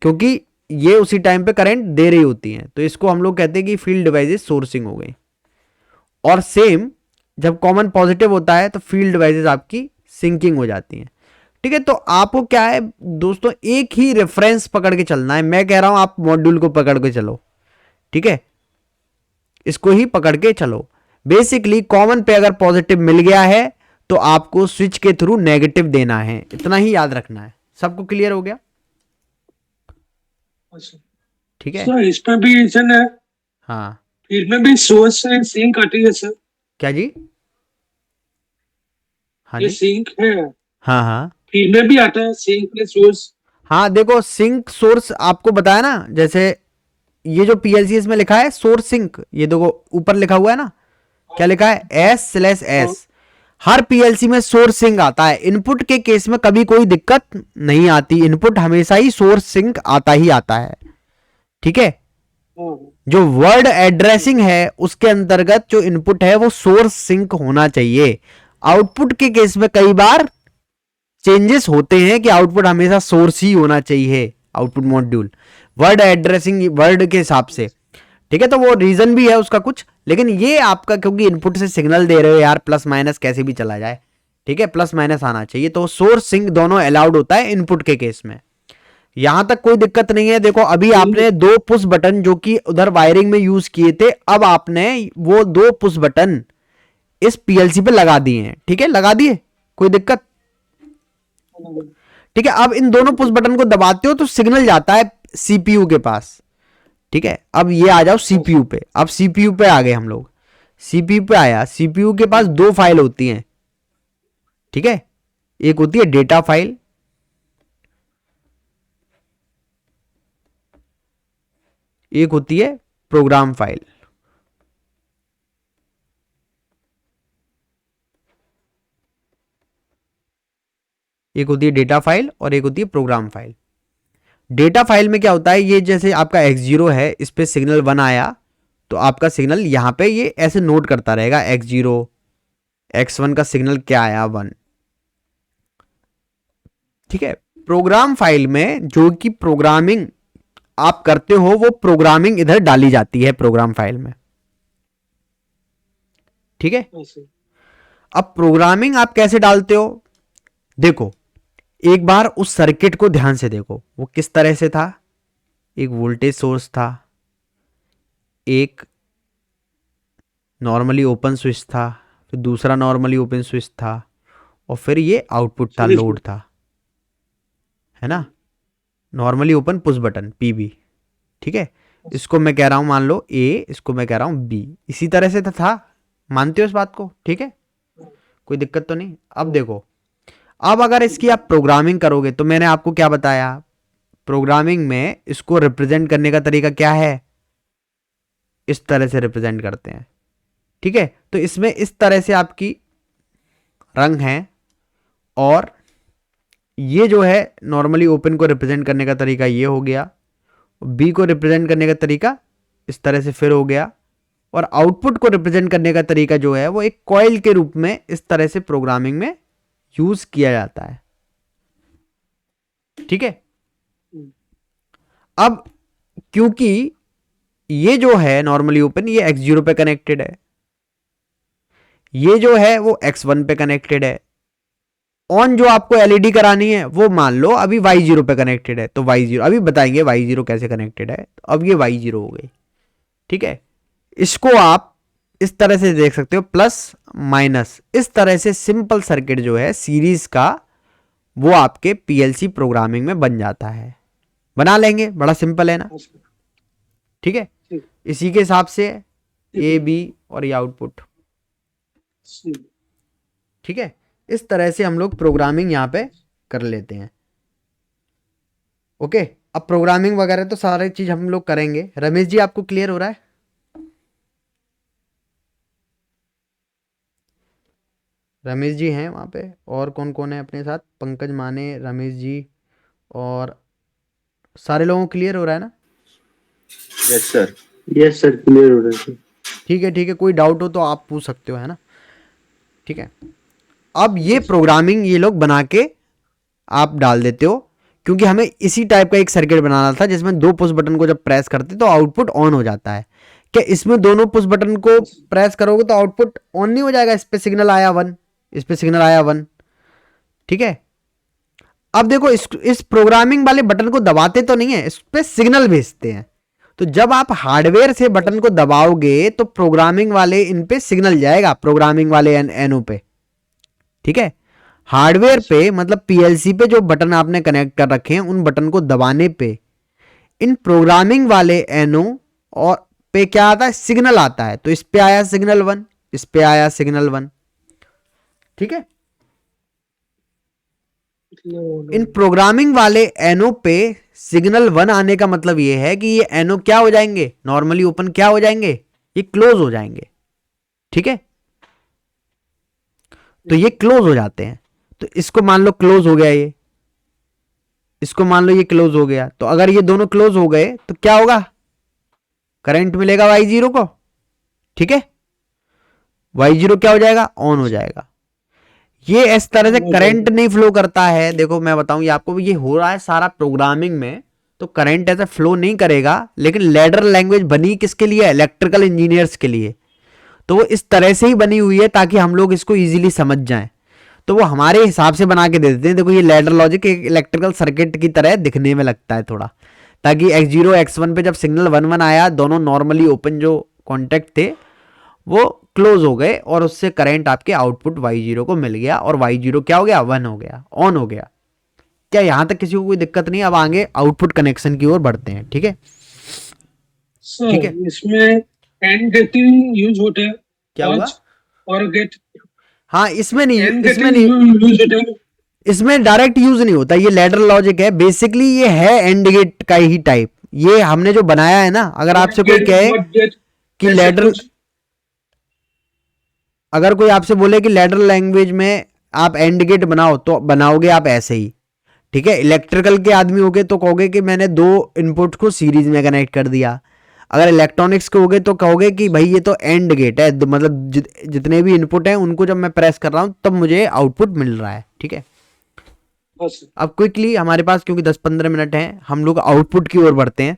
क्योंकि ये उसी टाइम पे करंट दे रही होती हैं, तो इसको हम लोग कहते हैं कि फील्ड डिवाइसेस सोर्सिंग हो गई। और सेम जब कॉमन पॉजिटिव होता है तो फील्ड डिवाइसेस आपकी सिंकिंग हो जाती हैं, ठीक है। तो आपको क्या है दोस्तों, एक ही रेफरेंस पकड़ के चलना है। मैं कह रहा हूं आप मॉड्यूल को पकड़ के चलो, ठीक है, इसको ही पकड़ के चलो। बेसिकली कॉमन पे अगर पॉजिटिव मिल गया है तो आपको स्विच के थ्रू नेगेटिव देना है, इतना ही याद रखना है। सबको क्लियर हो गया, ठीक है। सर इसमें भी सर है, हाँ फील्ड में भी सोर्स से सिंक आती है सर, क्या जी, हाँ ये जी, सिंक है, हाँ हाँ फील्ड में भी आता है सिंक में सोर्स। हाँ, देखो सिंक सोर्स आपको बताया ना, जैसे ये जो पीएलसीएस में लिखा है सोर्स सिंक, ये देखो ऊपर लिखा हुआ है ना, क्या लिखा है, S/S। हर पीएलसी में सोर्स सिंक आता है। इनपुट के केस में कभी कोई दिक्कत नहीं आती, इनपुट हमेशा ही सोर्स सिंक आता ही आता है, ठीक है। जो वर्ड एड्रेसिंग है उसके अंतर्गत जो इनपुट है वो सोर्स सिंक होना चाहिए। आउटपुट के केस में कई बार चेंजेस होते हैं कि आउटपुट हमेशा सोर्स ही होना चाहिए, output module word addressing word के हिसाब से, ठीक है। तो वो रीजन भी है उसका कुछ, लेकिन ये आपका क्योंकि इनपुट से सिग्नल दे रहे हो यार, प्लस माइनस कैसे भी चला जाए, ठीक है, प्लस माइनस आना चाहिए, तो सोर्स सिंक दोनों अलाउड होता है इनपुट के केस में। यहां तक कोई दिक्कत नहीं है। देखो अभी आपने 2 पुश बटन जो कि उधर वायरिंग में यूज किए थे, अब आपने वो 2 पुश बटन इस पीएलसी पे लगा दिए हैं, ठीक है, लगा दिए, कोई दिक्कत, ठीक है। अब इन दोनों पुश बटन को दबाते हो तो सिग्नल जाता है सीपीयू के पास, ठीक है। अब ये आ जाओ सीपीयू पे, अब सीपीयू पे आ गए हम लोग, सीपीयू पे आया, सीपीयू के पास 2 फाइल होती हैं, ठीक है, एक होती है डेटा फाइल, एक होती है प्रोग्राम फाइल। एक होती है डेटा फाइल और एक होती है प्रोग्राम फाइल। डेटा फाइल में क्या होता है, ये जैसे आपका x0 है, इस पे सिग्नल 1 आया तो आपका सिग्नल यहां पे ये ऐसे नोट करता रहेगा, x0 x1 का सिग्नल क्या आया 1, ठीक है। प्रोग्राम फाइल में जो कि प्रोग्रामिंग आप करते हो वो प्रोग्रामिंग इधर डाली जाती है प्रोग्राम फाइल में, ठीक है। अब प्रोग्रामिंग आप कैसे डालते हो, देखो एक बार उस सर्किट को ध्यान से देखो, वो किस तरह से था, एक वोल्टेज सोर्स था, एक नॉर्मली ओपन स्विच था, फिर दूसरा नॉर्मली ओपन स्विच था, और फिर ये आउटपुट था, लोड था, है ना, normally open push button PB, ठीक है। इसको मैं कह रहा हूं मान लो ए, इसको मैं कह रहा हूं बी, इसी तरह से था, मानते हो इस बात को, ठीक है, कोई दिक्कत तो नहीं। अब देखो, अब अगर इसकी आप प्रोग्रामिंग करोगे तो मैंने आपको क्या बताया, प्रोग्रामिंग में इसको रिप्रेजेंट करने का तरीका क्या है, इस तरह से रिप्रेजेंट करते हैं, ठीक है। तो इसमें इस तरह से आपकी रंग है, और ये जो है नॉर्मली ओपन को रिप्रेजेंट करने का तरीका ये हो गया, बी को रिप्रेजेंट करने का तरीका इस तरह से फिर हो गया, और आउटपुट को रिप्रेजेंट करने का तरीका जो है वो एक कॉइल के रूप में इस तरह से प्रोग्रामिंग में यूज किया जाता है, ठीक है। अब क्योंकि ये जो है नॉर्मली ओपन, ये x0 पे कनेक्टेड है, ये जो है वो x1 पे कनेक्टेड है। ऑन जो आपको एलईडी करानी है वो मान लो अभी y0 पे कनेक्टेड है, तो y0 अभी बताएंगे y0 कैसे कनेक्टेड है। तो अब ये y0 हो गई, ठीक है। इसको आप इस तरह से देख सकते हो, प्लस माइनस, इस तरह से सिंपल सर्किट जो है सीरीज का वो आपके पीएलसी प्रोग्रामिंग में बन जाता है। बना लेंगे, बड़ा सिंपल है ना, ठीक है। इसी के हिसाब से ए बी और ये आउटपुट, ठीक है। इस तरह से हम लोग प्रोग्रामिंग यहाँ पे कर लेते हैं, ओके। अब प्रोग्रामिंग वगैरह तो सारी चीज हम लोग करेंगे। रमेश जी आपको क्लियर हो रहा है? रमेश जी हैं वहाँ पे, और कौन कौन है अपने साथ? पंकज माने, रमेश जी, और सारे लोगों को क्लियर हो रहा है ना? Yes sir. Yes sir, clear हो रहा है। ठीक है, ठीक है। कोई डाउट हो तो आप पूछ सकते हो, है ना, ठीक है। अब ये प्रोग्रामिंग ये लोग बना के आप डाल देते हो, क्योंकि हमें इसी टाइप का एक सर्किट बनाना था जिसमें दो पुश बटन को जब प्रेस करते तो आउटपुट ऑन हो जाता है। क्या इसमें दोनों पुश बटन को प्रेस करोगे तो आउटपुट ऑन नहीं हो जाएगा? इस पे सिग्नल आया 1, इस पे सिग्नल आया 1, ठीक है। अब देखो इस प्रोग्रामिंग वाले बटन को दबाते तो नहीं है, इस पे सिग्नल भेजते हैं। तो जब आप हार्डवेयर से बटन को दबाओगे तो प्रोग्रामिंग वाले इन पे सिग्नल जाएगा, प्रोग्रामिंग वाले एनओ पे, ठीक है। हार्डवेयर पे मतलब पीएलसी पे जो बटन आपने कनेक्ट कर रखे हैं उन बटन को दबाने पे इन प्रोग्रामिंग वाले एनओ और पे क्या आता है? सिग्नल आता है। तो इस पे आया सिग्नल 1, इस पे आया सिग्नल 1, ठीक है। इन प्रोग्रामिंग वाले एनओ पे सिग्नल 1 आने का मतलब ये है कि ये एनओ क्या हो जाएंगे? नॉर्मली ओपन क्या हो जाएंगे? ये क्लोज हो जाएंगे, ठीक है। तो ये क्लोज हो जाते हैं। तो इसको मान लो क्लोज हो गया, ये इसको मान लो ये क्लोज हो गया। तो अगर ये दोनों क्लोज हो गए तो क्या होगा? करंट मिलेगा y0 को, ठीक है। y0 क्या हो जाएगा? ऑन हो जाएगा। ये इस तरह से करंट नहीं फ्लो करता है। देखो मैं बताऊं ये आपको, ये हो रहा है सारा प्रोग्रामिंग में, तो करंट ऐसा फ्लो नहीं करेगा। लेकिन लैडर लैंग्वेज बनी किसके लिए? इलेक्ट्रिकल इंजीनियर्स के लिए। तो वो इस तरह से ही बनी हुई है ताकि हम लोग इसको इजीली समझ जाएं। तो वो हमारे हिसाब से बना के दे देते हैं। देखो ये लैडर लॉजिक एक इलेक्ट्रिकल सर्किट की तरह दिखने में लगता है थोड़ा, ताकि x0 x1 पे जब सिग्नल 1 1 आया, दोनों नॉर्मली ओपन जो कॉन्टेक्ट थे वो क्लोज हो गए और उससे करंट आपके आउटपुट y0 को मिल गया और y0 क्या हो गया? 1 हो गया, ऑन हो गया। क्या यहां तक किसी को कोई दिक्कत नहीं? अब आगे आउटपुट कनेक्शन की ओर बढ़ते हैं, ठीक है। ठीक है। सर इसमें एंड गेटिंग यूज होता है, क्या हुआ? और गेट हाँ, इसमें नहीं, एंड इसमें गेटिंग नहीं, यूज होता है। इसमें डायरेक्ट यूज नहीं होता। ये लैडर लॉजिक है बेसिकली, ये है एंड गेट का ही टाइप। ये हमने जो बनाया है ना, अगर आपसे कोई कहे कि लैडर, अगर कोई आपसे बोले कि लैडर लैंग्वेज में आप एंड गेट बनाओ तो बनाओगे आप ऐसे ही, ठीक है। इलेक्ट्रिकल के आदमी होगे तो कहोगे कि मैंने दो इनपुट को सीरीज में कनेक्ट कर दिया। अगर इलेक्ट्रॉनिक्स के होगे तो कहोगे कि भाई ये तो एंड गेट है, मतलब जितने भी इनपुट हैं उनको जब मैं प्रेस कर रहा हूं तब मुझे आउटपुट मिल रहा है, ठीक है। अब क्विकली हमारे पास क्योंकि 10-15 मिनट हैं, हम लोग आउटपुट की ओर बढ़ते हैं।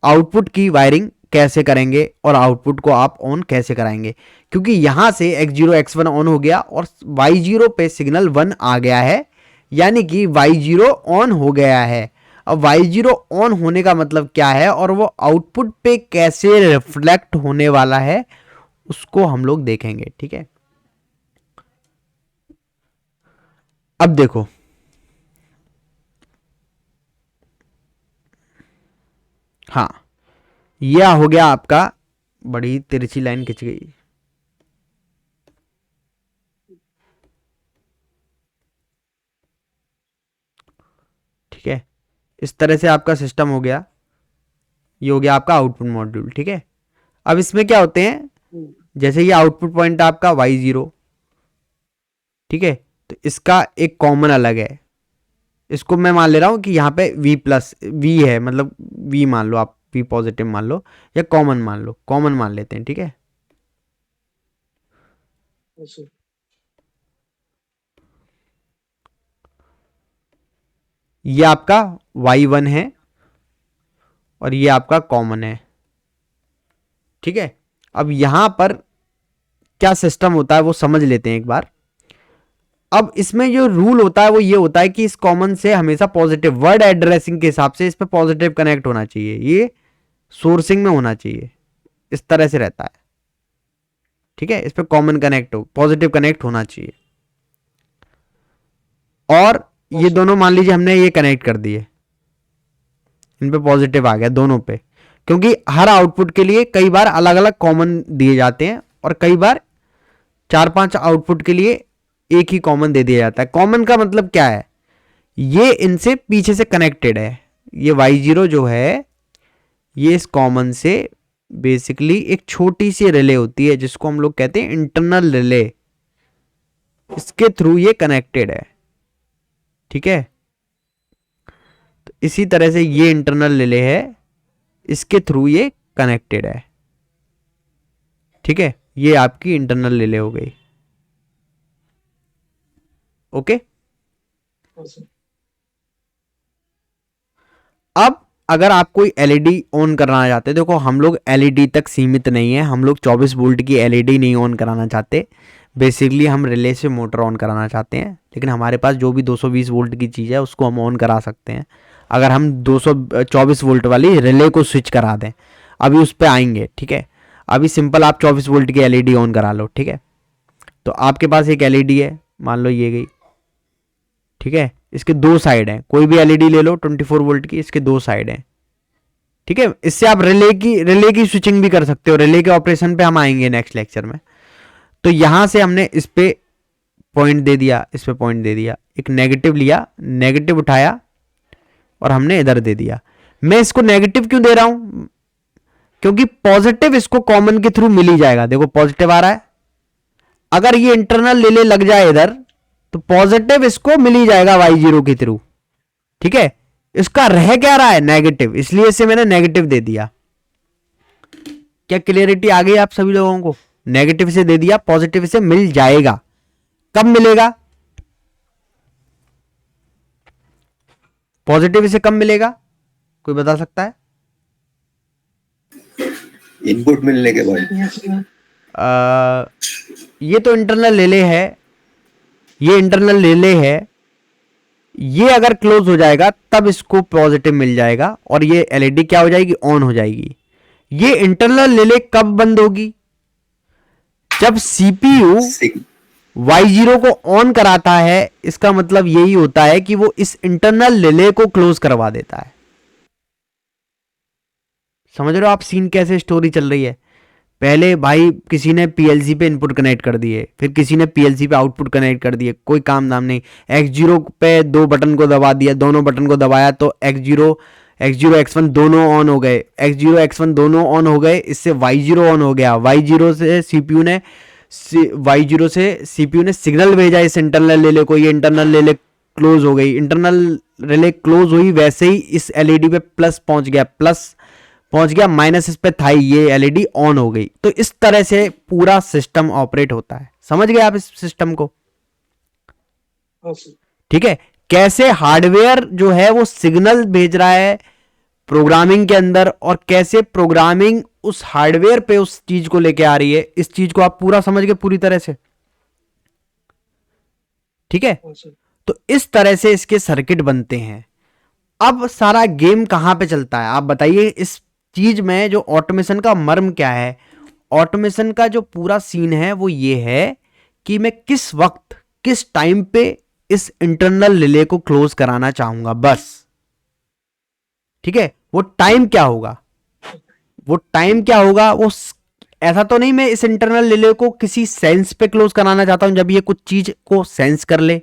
आउटपुट की वायरिंग कैसे करेंगे और आउटपुट को आप ऑन कैसे कराएंगे, क्योंकि यहां से x0 x1 ऑन हो गया और y0 पे सिग्नल 1 आ गया है, यानी कि y0 ऑन हो गया है। अब y0 ऑन होने का मतलब क्या है और वो आउटपुट पे कैसे रिफ्लेक्ट होने वाला है उसको हम लोग देखेंगे, ठीक है। अब देखो, हाँ, यह हो गया आपका, बड़ी तिरछी लाइन खिंच गई, ठीक है। इस तरह से आपका सिस्टम हो गया। ये हो गया आपका आउटपुट मॉड्यूल, ठीक है। अब इसमें क्या होते हैं, जैसे ये आउटपुट पॉइंट आपका y0, ठीक है। तो इसका एक कॉमन अलग है, इसको मैं मान ले रहा हूं कि यहाँ पे v है, मतलब v मान लो आप, v पॉजिटिव मान लो या कॉमन मान लो, कॉमन मान लेते हैं, ठीक है। ये आपका y1 है और ये आपका कॉमन है, ठीक है। अब यहां पर क्या सिस्टम होता है वो समझ लेते हैं एक बार। अब इसमें जो रूल होता है वो ये होता है कि इस कॉमन से हमेशा पॉजिटिव वर्ड एड्रेसिंग के हिसाब से इस पे पॉजिटिव कनेक्ट होना चाहिए, ये सोर्सिंग में होना चाहिए, इस तरह से रहता है, ठीक है। इस पे कॉमन कनेक्ट हो, पॉजिटिव कनेक्ट होना चाहिए। और ये दोनों मान लीजिए हमने ये कनेक्ट कर दिए, इन पे पॉजिटिव आ गया दोनों पे, क्योंकि हर आउटपुट के लिए कई बार अलग अलग कॉमन दिए जाते हैं और कई बार 4-5 आउटपुट के लिए एक ही कॉमन दे दिया जाता है। कॉमन का मतलब क्या है, ये इनसे पीछे से कनेक्टेड है, ये y0 जो है ये इस कॉमन से बेसिकली एक छोटी सी रिले होती है जिसको हम लोग कहते हैं इंटरनल रिले, इसके थ्रू ये कनेक्टेड है, ठीक है। तो इसी तरह से ये इंटरनल रिले है, इसके थ्रू ये कनेक्टेड है, ठीक है। ये आपकी इंटरनल रिले हो गई, ओके। अब अगर आप कोई एलईडी ऑन कराना चाहते हैं, देखो हम लोग एलईडी तक सीमित नहीं है, हम लोग 24 वोल्ट की एलईडी नहीं ऑन कराना चाहते, बेसिकली हम रिले से मोटर ऑन कराना चाहते हैं, लेकिन हमारे पास जो भी 220 वोल्ट की चीज़ है उसको हम ऑन करा सकते हैं अगर हम 224 वोल्ट वाली रिले को स्विच करा दें। अभी उस पर आएंगे, ठीक है। अभी सिंपल आप 24 वोल्ट की एलईडी ऑन करा लो, ठीक है। तो आपके पास एक एलईडी है, मान लो ये गई, ठीक है। इसके दो साइड हैं, कोई भी एलईडी ले लो 24 वोल्ट की, इसके दो साइड हैं, ठीक है। इससे आप रिले की स्विचिंग भी कर सकते हो, रिले के ऑपरेशन पे हम आएंगे नेक्स्ट लेक्चर में। तो यहां से हमने इस पे पॉइंट दे दिया, इस पे पॉइंट दे दिया, एक नेगेटिव लिया, नेगेटिव उठाया और हमने इधर दे दिया। मैं इसको नेगेटिव क्यों दे रहा हूं, क्योंकि पॉजिटिव इसको कॉमन के थ्रू मिल ही जाएगा। देखो पॉजिटिव आ रहा है, अगर ये इंटरनल रिले लग जाए इधर तो पॉजिटिव इसको मिल ही जाएगा y0 के थ्रू, ठीक है। इसका रह क्या रहा है, नेगेटिव, इसलिए इसे मैंने नेगेटिव दे दिया। क्या क्लियरिटी आ गई आप सभी लोगों को? नेगेटिव से दे दिया, पॉजिटिव से मिल जाएगा। कब मिलेगा, पॉजिटिव से कब मिलेगा, कोई बता सकता है? इनपुट मिलने के बाद। ये तो इंटरनल रिले है, ये इंटरनल रिले है, ये अगर क्लोज हो जाएगा तब इसको पॉजिटिव मिल जाएगा और ये एलईडी क्या हो जाएगी, ऑन हो जाएगी। ये इंटरनल रिले कब बंद होगी, जब सीपीयू y0 को ऑन कराता है। इसका मतलब यही होता है कि वो इस इंटरनल रिले को क्लोज करवा देता है। समझ रहे हो आप सीन कैसे स्टोरी चल रही है? पहले भाई किसी ने पीएलसी पे इनपुट कनेक्ट कर दिए, फिर किसी ने पीएलसी पे आउटपुट कनेक्ट कर दिए, कोई काम नाम नहीं। x0 पे दो बटन को दबा दिया, दोनों बटन को दबाया तो x0 x1 दोनों ऑन हो गए, x0 x1 दोनों ऑन हो गए, इससे y0 ऑन हो गया। y0 से सीपीयू ने सिग्नल भेजा इस इंटरनल रिले को, ये इंटरनल रिले क्लोज हो गई। इंटरनल रिले क्लोज हुई, वैसे ही इस एलईडी पे प्लस पहुंच गया, माइनस इस पे था, ये एलईडी ऑन हो गई। तो इस तरह से पूरा सिस्टम ऑपरेट होता है। समझ गए आप इस सिस्टम को? ठीक है, कैसे हार्डवेयर जो है वो सिग्नल भेज रहा है प्रोग्रामिंग के अंदर और कैसे प्रोग्रामिंग उस हार्डवेयर पे उस चीज को लेके आ रही है, इस चीज को आप पूरा समझ गए पूरी तरह से? ठीक है, तो इस तरह से इसके सर्किट बनते हैं। अब सारा गेम कहां पे चलता है आप बताइए? इस चीज में जो ऑटोमेशन का मर्म क्या है, ऑटोमेशन का जो पूरा सीन है वो ये है कि मैं किस वक्त किस टाइम पे इस इंटरनल रिले को क्लोज कराना चाहूंगा, बस। ठीक है, वो टाइम क्या होगा, वो ऐसा तो नहीं मैं इस इंटरनल रिले को किसी सेंस पे क्लोज कराना चाहता हूं, जब ये कुछ चीज को सेंस कर ले,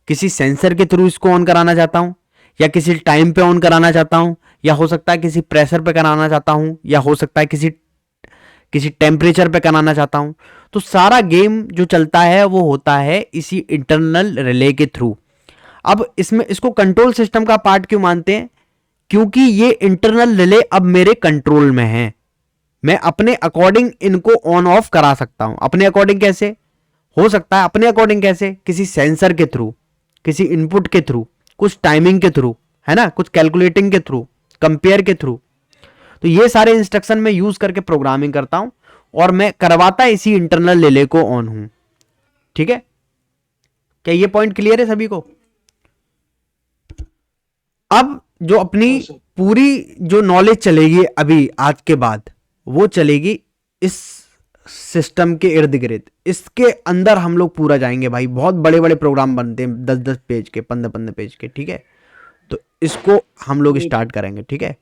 किसी सेंसर के थ्रू इसको ऑन कराना चाहता हूं, या किसी टाइम पे ऑन कराना चाहता हूं, या हो सकता है किसी प्रेशर पे कराना चाहता हूं, या हो सकता है किसी टेम्परेचर पे कराना चाहता हूं। तो सारा गेम जो चलता है वो होता है इसी इंटरनल रिले के थ्रू। अब इसमें इसको कंट्रोल सिस्टम का पार्ट क्यों मानते हैं? क्योंकि ये इंटरनल रिले अब मेरे कंट्रोल में है, मैं अपने अकॉर्डिंग इनको ऑन ऑफ करा सकता हूं। अपने अकॉर्डिंग कैसे हो सकता है? अपने अकॉर्डिंग कैसे? किसी सेंसर के थ्रू, किसी इनपुट के थ्रू। कुछ टाइमिंग के थ्रू, है ना, कुछ कैलकुलेटिंग के थ्रू, कंपेयर के थ्रू। तो ये सारे इंस्ट्रक्शन मैं यूज करके प्रोग्रामिंग करता हूं और मैं करवाता इसी इंटरनल रिले को ऑन हूं। ठीक है, क्या ये पॉइंट क्लियर है सभी को? अब जो अपनी पूरी जो नॉलेज चलेगी अभी आज के बाद, वो चलेगी इस सिस्टम के इर्द गिर्द। इसके अंदर हम लोग पूरा जाएंगे भाई, बहुत बड़े बड़े प्रोग्राम बनते हैं 10-10 पेज के, 15-15 पेज के। ठीक है, तो इसको हम लोग स्टार्ट करेंगे। ठीक है,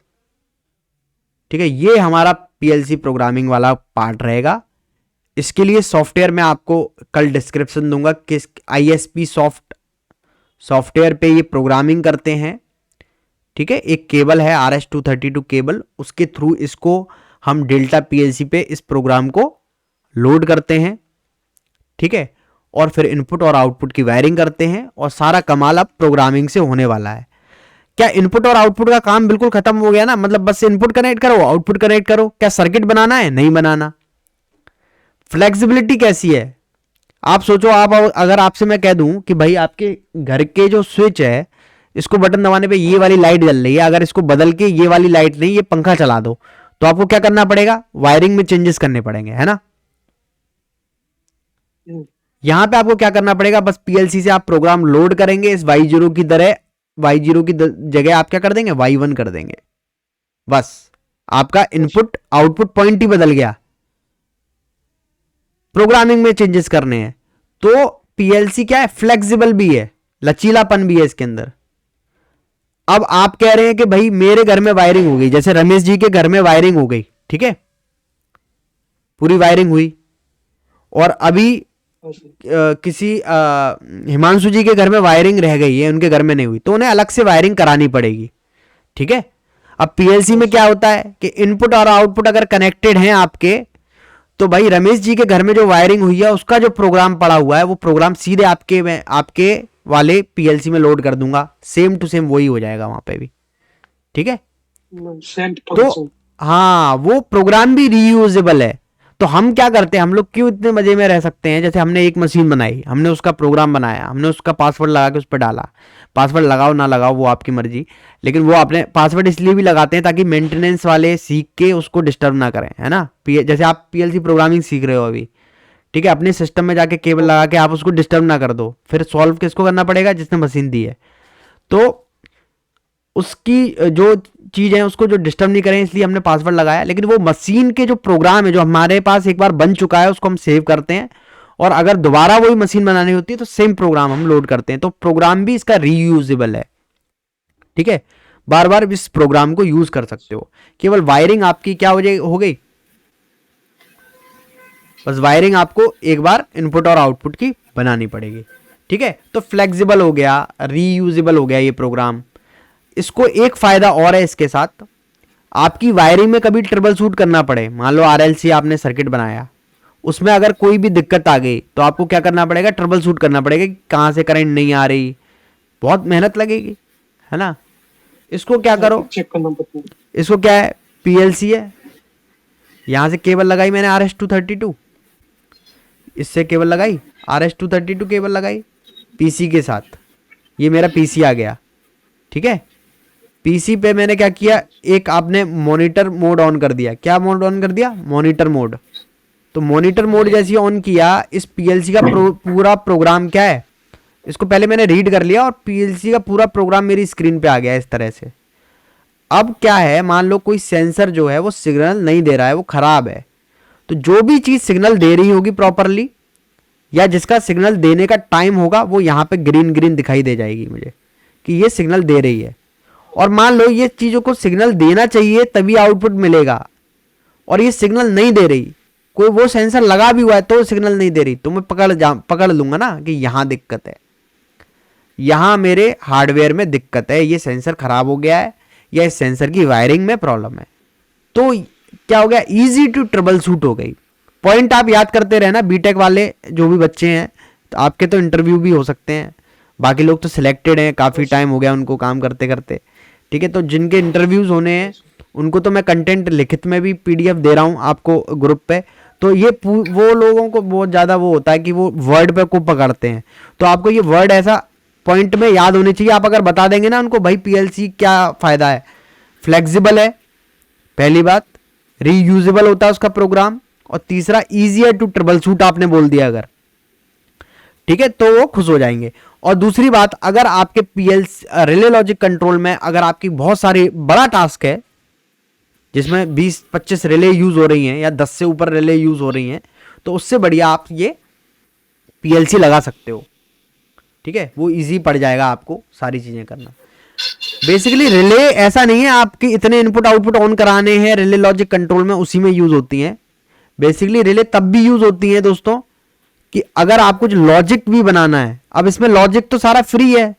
ठीक है, ये हमारा पीएलसी प्रोग्रामिंग वाला पार्ट रहेगा। इसके लिए सॉफ्टवेयर मैं आपको कल डिस्क्रिप्शन दूंगा, किस आईएसपी सॉफ्टवेयर पे ये प्रोग्रामिंग करते हैं। ठीक है, एक केबल है RS-232 केबल, उसके थ्रू इसको हम डेल्टा पीएलसी पे इस प्रोग्राम को लोड करते हैं। ठीक है, और फिर इनपुट और आउटपुट की वायरिंग करते हैं और सारा कमाल अब प्रोग्रामिंग से होने वाला है। क्या इनपुट और आउटपुट का काम बिल्कुल खत्म हो गया ना? मतलब बस इनपुट कनेक्ट करो, आउटपुट कनेक्ट करो। क्या सर्किट बनाना है? नहीं बनाना। फ्लेक्सिबिलिटी कैसी है? आप सोचो, आप अगर आपसे मैं कह दूं कि भाई आपके घर के जो स्विच है, इसको बटन दबाने पे ये वाली लाइट जल रही है, अगर इसको बदल के ये वाली लाइट नहीं, ये पंखा चला दो, तो आपको क्या करना पड़ेगा? वायरिंग में चेंजेस करने पड़ेंगे, है ना। यहां पे आपको क्या करना पड़ेगा? बस पीएलसी से आप प्रोग्राम लोड करेंगे इस Y0 की तरह, Y0 की जगह आप क्या कर देंगे? Y1 कर देंगे। बस आपका इनपुट आउटपुट पॉइंट ही बदल गया। प्रोग्रामिंग में चेंजेस करने हैं तो पीएलसी क्या है? फ्लेक्सिबल भी है, लचीलापन भी है इसके अंदर। अब आप कह रहे हैं कि भाई मेरे घर में वायरिंग हो गई, जैसे रमेश जी के घर में वायरिंग हो गई। ठीक है, पूरी वायरिंग हुई, और अभी किसी हिमांशु जी के घर में वायरिंग रह गई है, उनके घर में नहीं हुई, तो उन्हें अलग से वायरिंग करानी पड़ेगी। ठीक है, अब पीएलसी में क्या होता है कि इनपुट और आउटपुट अगर कनेक्टेड हैं आपके, तो भाई रमेश जी के घर में जो वायरिंग हुई है उसका जो प्रोग्राम पड़ा हुआ है, वो प्रोग्राम सीधे आपके वाले पीएलसी में लोड कर दूंगा, सेम टू सेम वही हो जाएगा वहां पे भी। ठीक है, तो हाँ, वो प्रोग्राम भी रीयूजेबल है। तो हम क्या करते हैं, हम लोग क्यों इतने मजे में रह सकते हैं? जैसे हमने एक मशीन बनाई, हमने उसका प्रोग्राम बनाया, हमने उसका पासवर्ड लगा के उस पर डाला। पासवर्ड लगाओ ना लगाओ वो आपकी मर्जी, लेकिन वो आपने पासवर्ड इसलिए भी लगाते हैं ताकि मेंटेनेंस वाले सीख के उसको डिस्टर्ब ना करें, है ना। जैसे आप पीएलसी प्रोग्रामिंग सीख रहे हो अभी, ठीक है, अपने सिस्टम में जाके केबल लगा के आप उसको डिस्टर्ब ना कर दो, फिर सॉल्व किसको करना पड़ेगा? जिसने मशीन दी है। तो उसकी जो चीज है उसको जो डिस्टर्ब नहीं करें, इसलिए हमने पासवर्ड लगाया। लेकिन वो मशीन के जो प्रोग्राम है, जो हमारे पास एक बार बन चुका है, उसको हम सेव करते हैं, और अगर दोबारा वही मशीन बनानी होती है तो सेम प्रोग्राम हम लोड करते हैं। तो प्रोग्राम भी इसका रीयूजेबल है। ठीक है, बार बार इस प्रोग्राम को यूज कर सकते हो। केवल वायरिंग आपकी क्या हो गई? बस वायरिंग आपको एक बार इनपुट और आउटपुट की बनानी पड़ेगी। ठीक है, तो फ्लेक्सिबल हो गया, रीयूजेबल हो गया ये प्रोग्राम। इसको एक फायदा और है इसके साथ, आपकी वायरिंग में कभी ट्रबल शूट करना पड़े, मान लो RLC आपने सर्किट बनाया, उसमें अगर कोई भी दिक्कत आ गई तो आपको क्या करना पड़ेगा? ट्रबल शूट करना पड़ेगा कि कहां से करंट नहीं आ रही, बहुत मेहनत लगेगी, है ना। इसको क्या करो, चेक करना पड़ता है। इसको क्या है? पीएलसी है, यहां से केबल लगाई मैंने RS-232, इससे केबल लगाई, RS-232 केबल लगाई पीसी के साथ, ये मेरा पीसी आ गया। ठीक है, पीसी पे मैंने क्या किया? एक आपने मॉनिटर मोड ऑन कर दिया। क्या मोड ऑन कर दिया? Monitor mode. तो मॉनिटर मोड जैसे ऑन किया, इस पीएलसी का पूरा प्रोग्राम क्या है, इसको पहले मैंने रीड कर लिया और पीएलसी का पूरा प्रोग्राम मेरी स्क्रीन पे आ गया इस तरह से। अब क्या है, मान लो कोई सेंसर जो है वो सिग्नल नहीं दे रहा है, वो खराब है, तो जो भी चीज सिग्नल दे रही होगी प्रॉपरली, या जिसका सिग्नल देने का टाइम होगा, वो यहाँ पे ग्रीन ग्रीन दिखाई दे जाएगी मुझे कि ये सिग्नल दे रही है। और मान लो ये चीजों को सिग्नल देना चाहिए तभी आउटपुट मिलेगा, और ये सिग्नल नहीं दे रही, कोई वो सेंसर लगा भी हुआ है तो सिग्नल नहीं दे रही, तो मैं पकड़ लूंगा ना कि यहां दिक्कत है, यहां मेरे हार्डवेयर में दिक्कत है, ये सेंसर खराब हो गया है, या इस सेंसर की वायरिंग में प्रॉब्लम है। तो क्या हो गया? इजी टू ट्रबल शूट हो गई। पॉइंट आप याद करते रहना, बीटेक वाले जो भी बच्चे हैं, तो आपके तो इंटरव्यू भी हो सकते हैं, बाकी लोग तो सिलेक्टेड हैं, काफ़ी टाइम हो गया उनको काम करते करते। ठीक है, तो जिनके इंटरव्यूज़ होने हैं उनको तो मैं कंटेंट लिखित में भी PDF दे रहा हूँ आपको ग्रुप पे। तो ये वो लोगों को बहुत ज़्यादा वो होता है कि वो वर्ड पे को पकड़ते हैं, तो आपको ये वर्ड ऐसा पॉइंट में याद होने चाहिए। आप अगर बता देंगे ना उनको भाई पीएलसी क्या फायदा है, फ्लेक्सिबल है पहली बात, रीयूजेबल होता है उसका प्रोग्राम, और तीसरा इजी है टू ट्रबल शूट आपने बोल दिया अगर, ठीक है, तो वो खुश हो जाएंगे। और दूसरी बात, अगर आपके पीएलसी रिले लॉजिक कंट्रोल में अगर आपकी बहुत सारी बड़ा टास्क है जिसमें 20-25 रिले यूज हो रही हैं या 10 से ऊपर रिले यूज हो रही हैं, तो उससे बढ़िया आप ये पीएलसी लगा सकते हो, ठीक है, वो इजी पड़ जाएगा आपको सारी चीजें करना। बेसिकली रिले ऐसा नहीं है आपकी इतने इनपुट आउटपुट ऑन कराने हैं, रिले लॉजिक कंट्रोल में उसी में यूज होती हैं। बेसिकली रिले तब भी यूज होती हैं दोस्तों कि अगर आप कुछ लॉजिक भी बनाना है। अब इसमें लॉजिक तो सारा फ्री है,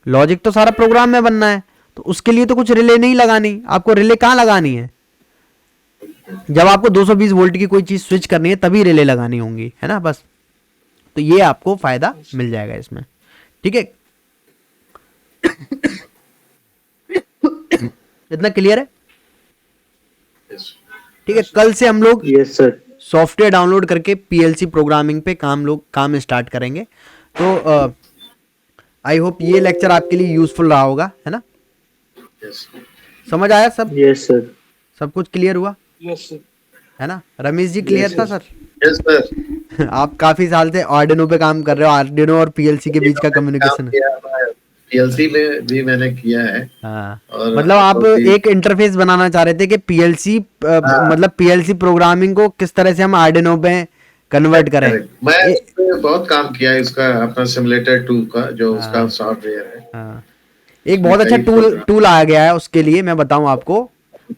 लॉजिक तो सारा प्रोग्राम में बनना है, तो उसके लिए तो कुछ रिले नहीं लगानी। आपको रिले कहाँ लगानी है, जब आपको 220 वोल्ट की कोई चीज स्विच करनी है तभी रिले लगानी होंगी, है ना, बस। तो ये आपको फायदा मिल जाएगा इसमें, ठीक है। इतना क्लियर है, Yes. ठीक है। कल से हम लोग यस सर। सॉफ्टवेयर डाउनलोड करके पीएलसी प्रोग्रामिंग पे काम स्टार्ट करेंगे। तो आई होप ये लेक्चर आपके लिए यूजफुल रहा होगा, है ना, Yes. समझ आया सब, यस सर। सब कुछ क्लियर हुआ, यस सर। है ना। रमेश जी क्लियर था सर? Yes, sir. आप काफी साल से आर्डिनो पे काम कर रहे हो, आर्डिनो और पीएलसी के बीच का कम्युनिकेशन है। पीएलसी में भी मैंने किया है। हाँ, और मतलब आप काफी- एक इंटरफेस बनाना चाह रहे थे कि पीएलसी मतलब पीएलसी प्रोग्रामिंग को किस तरह से हम आर्डिनो पे कन्वर्ट करें। मैं इस पे बहुत काम किया है, इसका अपना सिमुलेटर 2 का जो उसका सॉफ्टवेयर है। हाँ, एक बहुत अच्छा कई टूल program- आ गया है उसके लिए, मैं बताऊं आपको,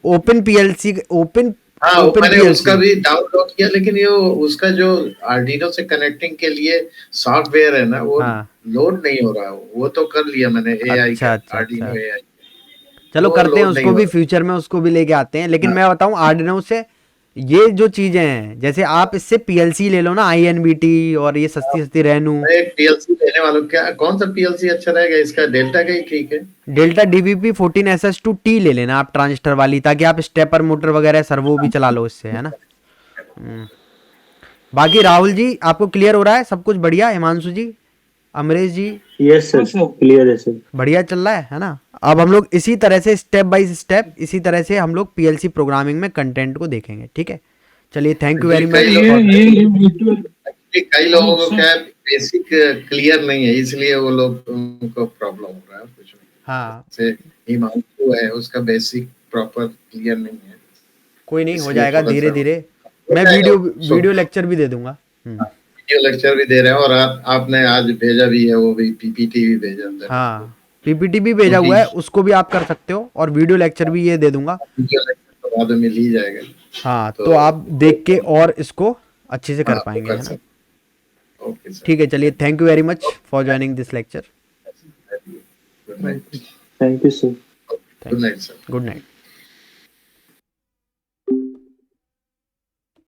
ओपन पीएलसी, ओपन हाँ, मैंने PLC। उसका भी डाउनलोड किया, लेकिन ये उसका जो आर्डिनो से कनेक्टिंग के लिए सॉफ्टवेयर है ना, वो हाँ। लोड नहीं हो रहा। वो तो कर लिया मैंने एआई अच्छा, का, अच्छा, आर्डिनो अच्छा। एआई। चलो वो करते हैं लोड नहीं उसको हो भी, रहा। फ्यूचर में उसको भी लेके आते हैं। लेकिन मैं बताऊं आर्डिनो से ये जो चीजें हैं, जैसे आप इससे पीएलसी ले लो ना, आईएनबीटी और ये सस्ती सस्ती रेनू, मैं एक पीएलसी लेने वाला हूँ। क्या कौन सा पीएलसी अच्छा रहेगा? इसका डेल्टा का ही ठीक है? डेल्टा डीवीपी 14SS2T ले लेना आप, ट्रांजिस्टर वाली, ताकि आप स्टेपर मोटर वगैरह सर्वो भी चला लो इससे, है ना। बाकी राहुल जी आपको क्लियर हो रहा है सब कुछ? बढ़िया। हिमांशु जी, Amresh ji, yes sir, clear है सर। बढ़िया चल रहा है ना। अब हम लोग इसी तरह से स्टेप बाय स्टेप इसी तरह से हम लोग पीएलसी प्रोग्रामिंग में कंटेंट को देखेंगे, ठीक है। चलिए, थैंक यू वेरी कई मच। ये वीडियो कई लोगों को क्या बेसिक क्लियर नहीं है, इसलिए वो लोग उनको प्रॉब्लम हो रहा है कुछ नहीं। हाँ, से हिमांशु है, उसका बेसिक प्रॉपर क्लियर नहीं है। कोई नहीं, हो इसलिए जाएगा थोड़ा धीरे सा- धीरे। मैं वीडियो लेक्चर भी दे दूंगा। वीडियो लेक्चर भी दे रहे हैं, और आपने आज भेजा भी है, वो भी पीपीटी भी भेजा है। हाँ, पीपीटी भी भेजा हुआ है, उसको भी आप कर सकते हो, और वीडियो लेक्चर भी ये दे दूंगा। वीडियो लेक्चर तो बाद में मिल ही जाएगा। हाँ, तो आप देख के और इसको अच्छे से कर हाँ, पाएंगे, कर है ना। सकते। Okay sir. ठीक है, चलिए, thank you very much for joining this lecture. Good night. Thank you sir. Good night sir. Good night.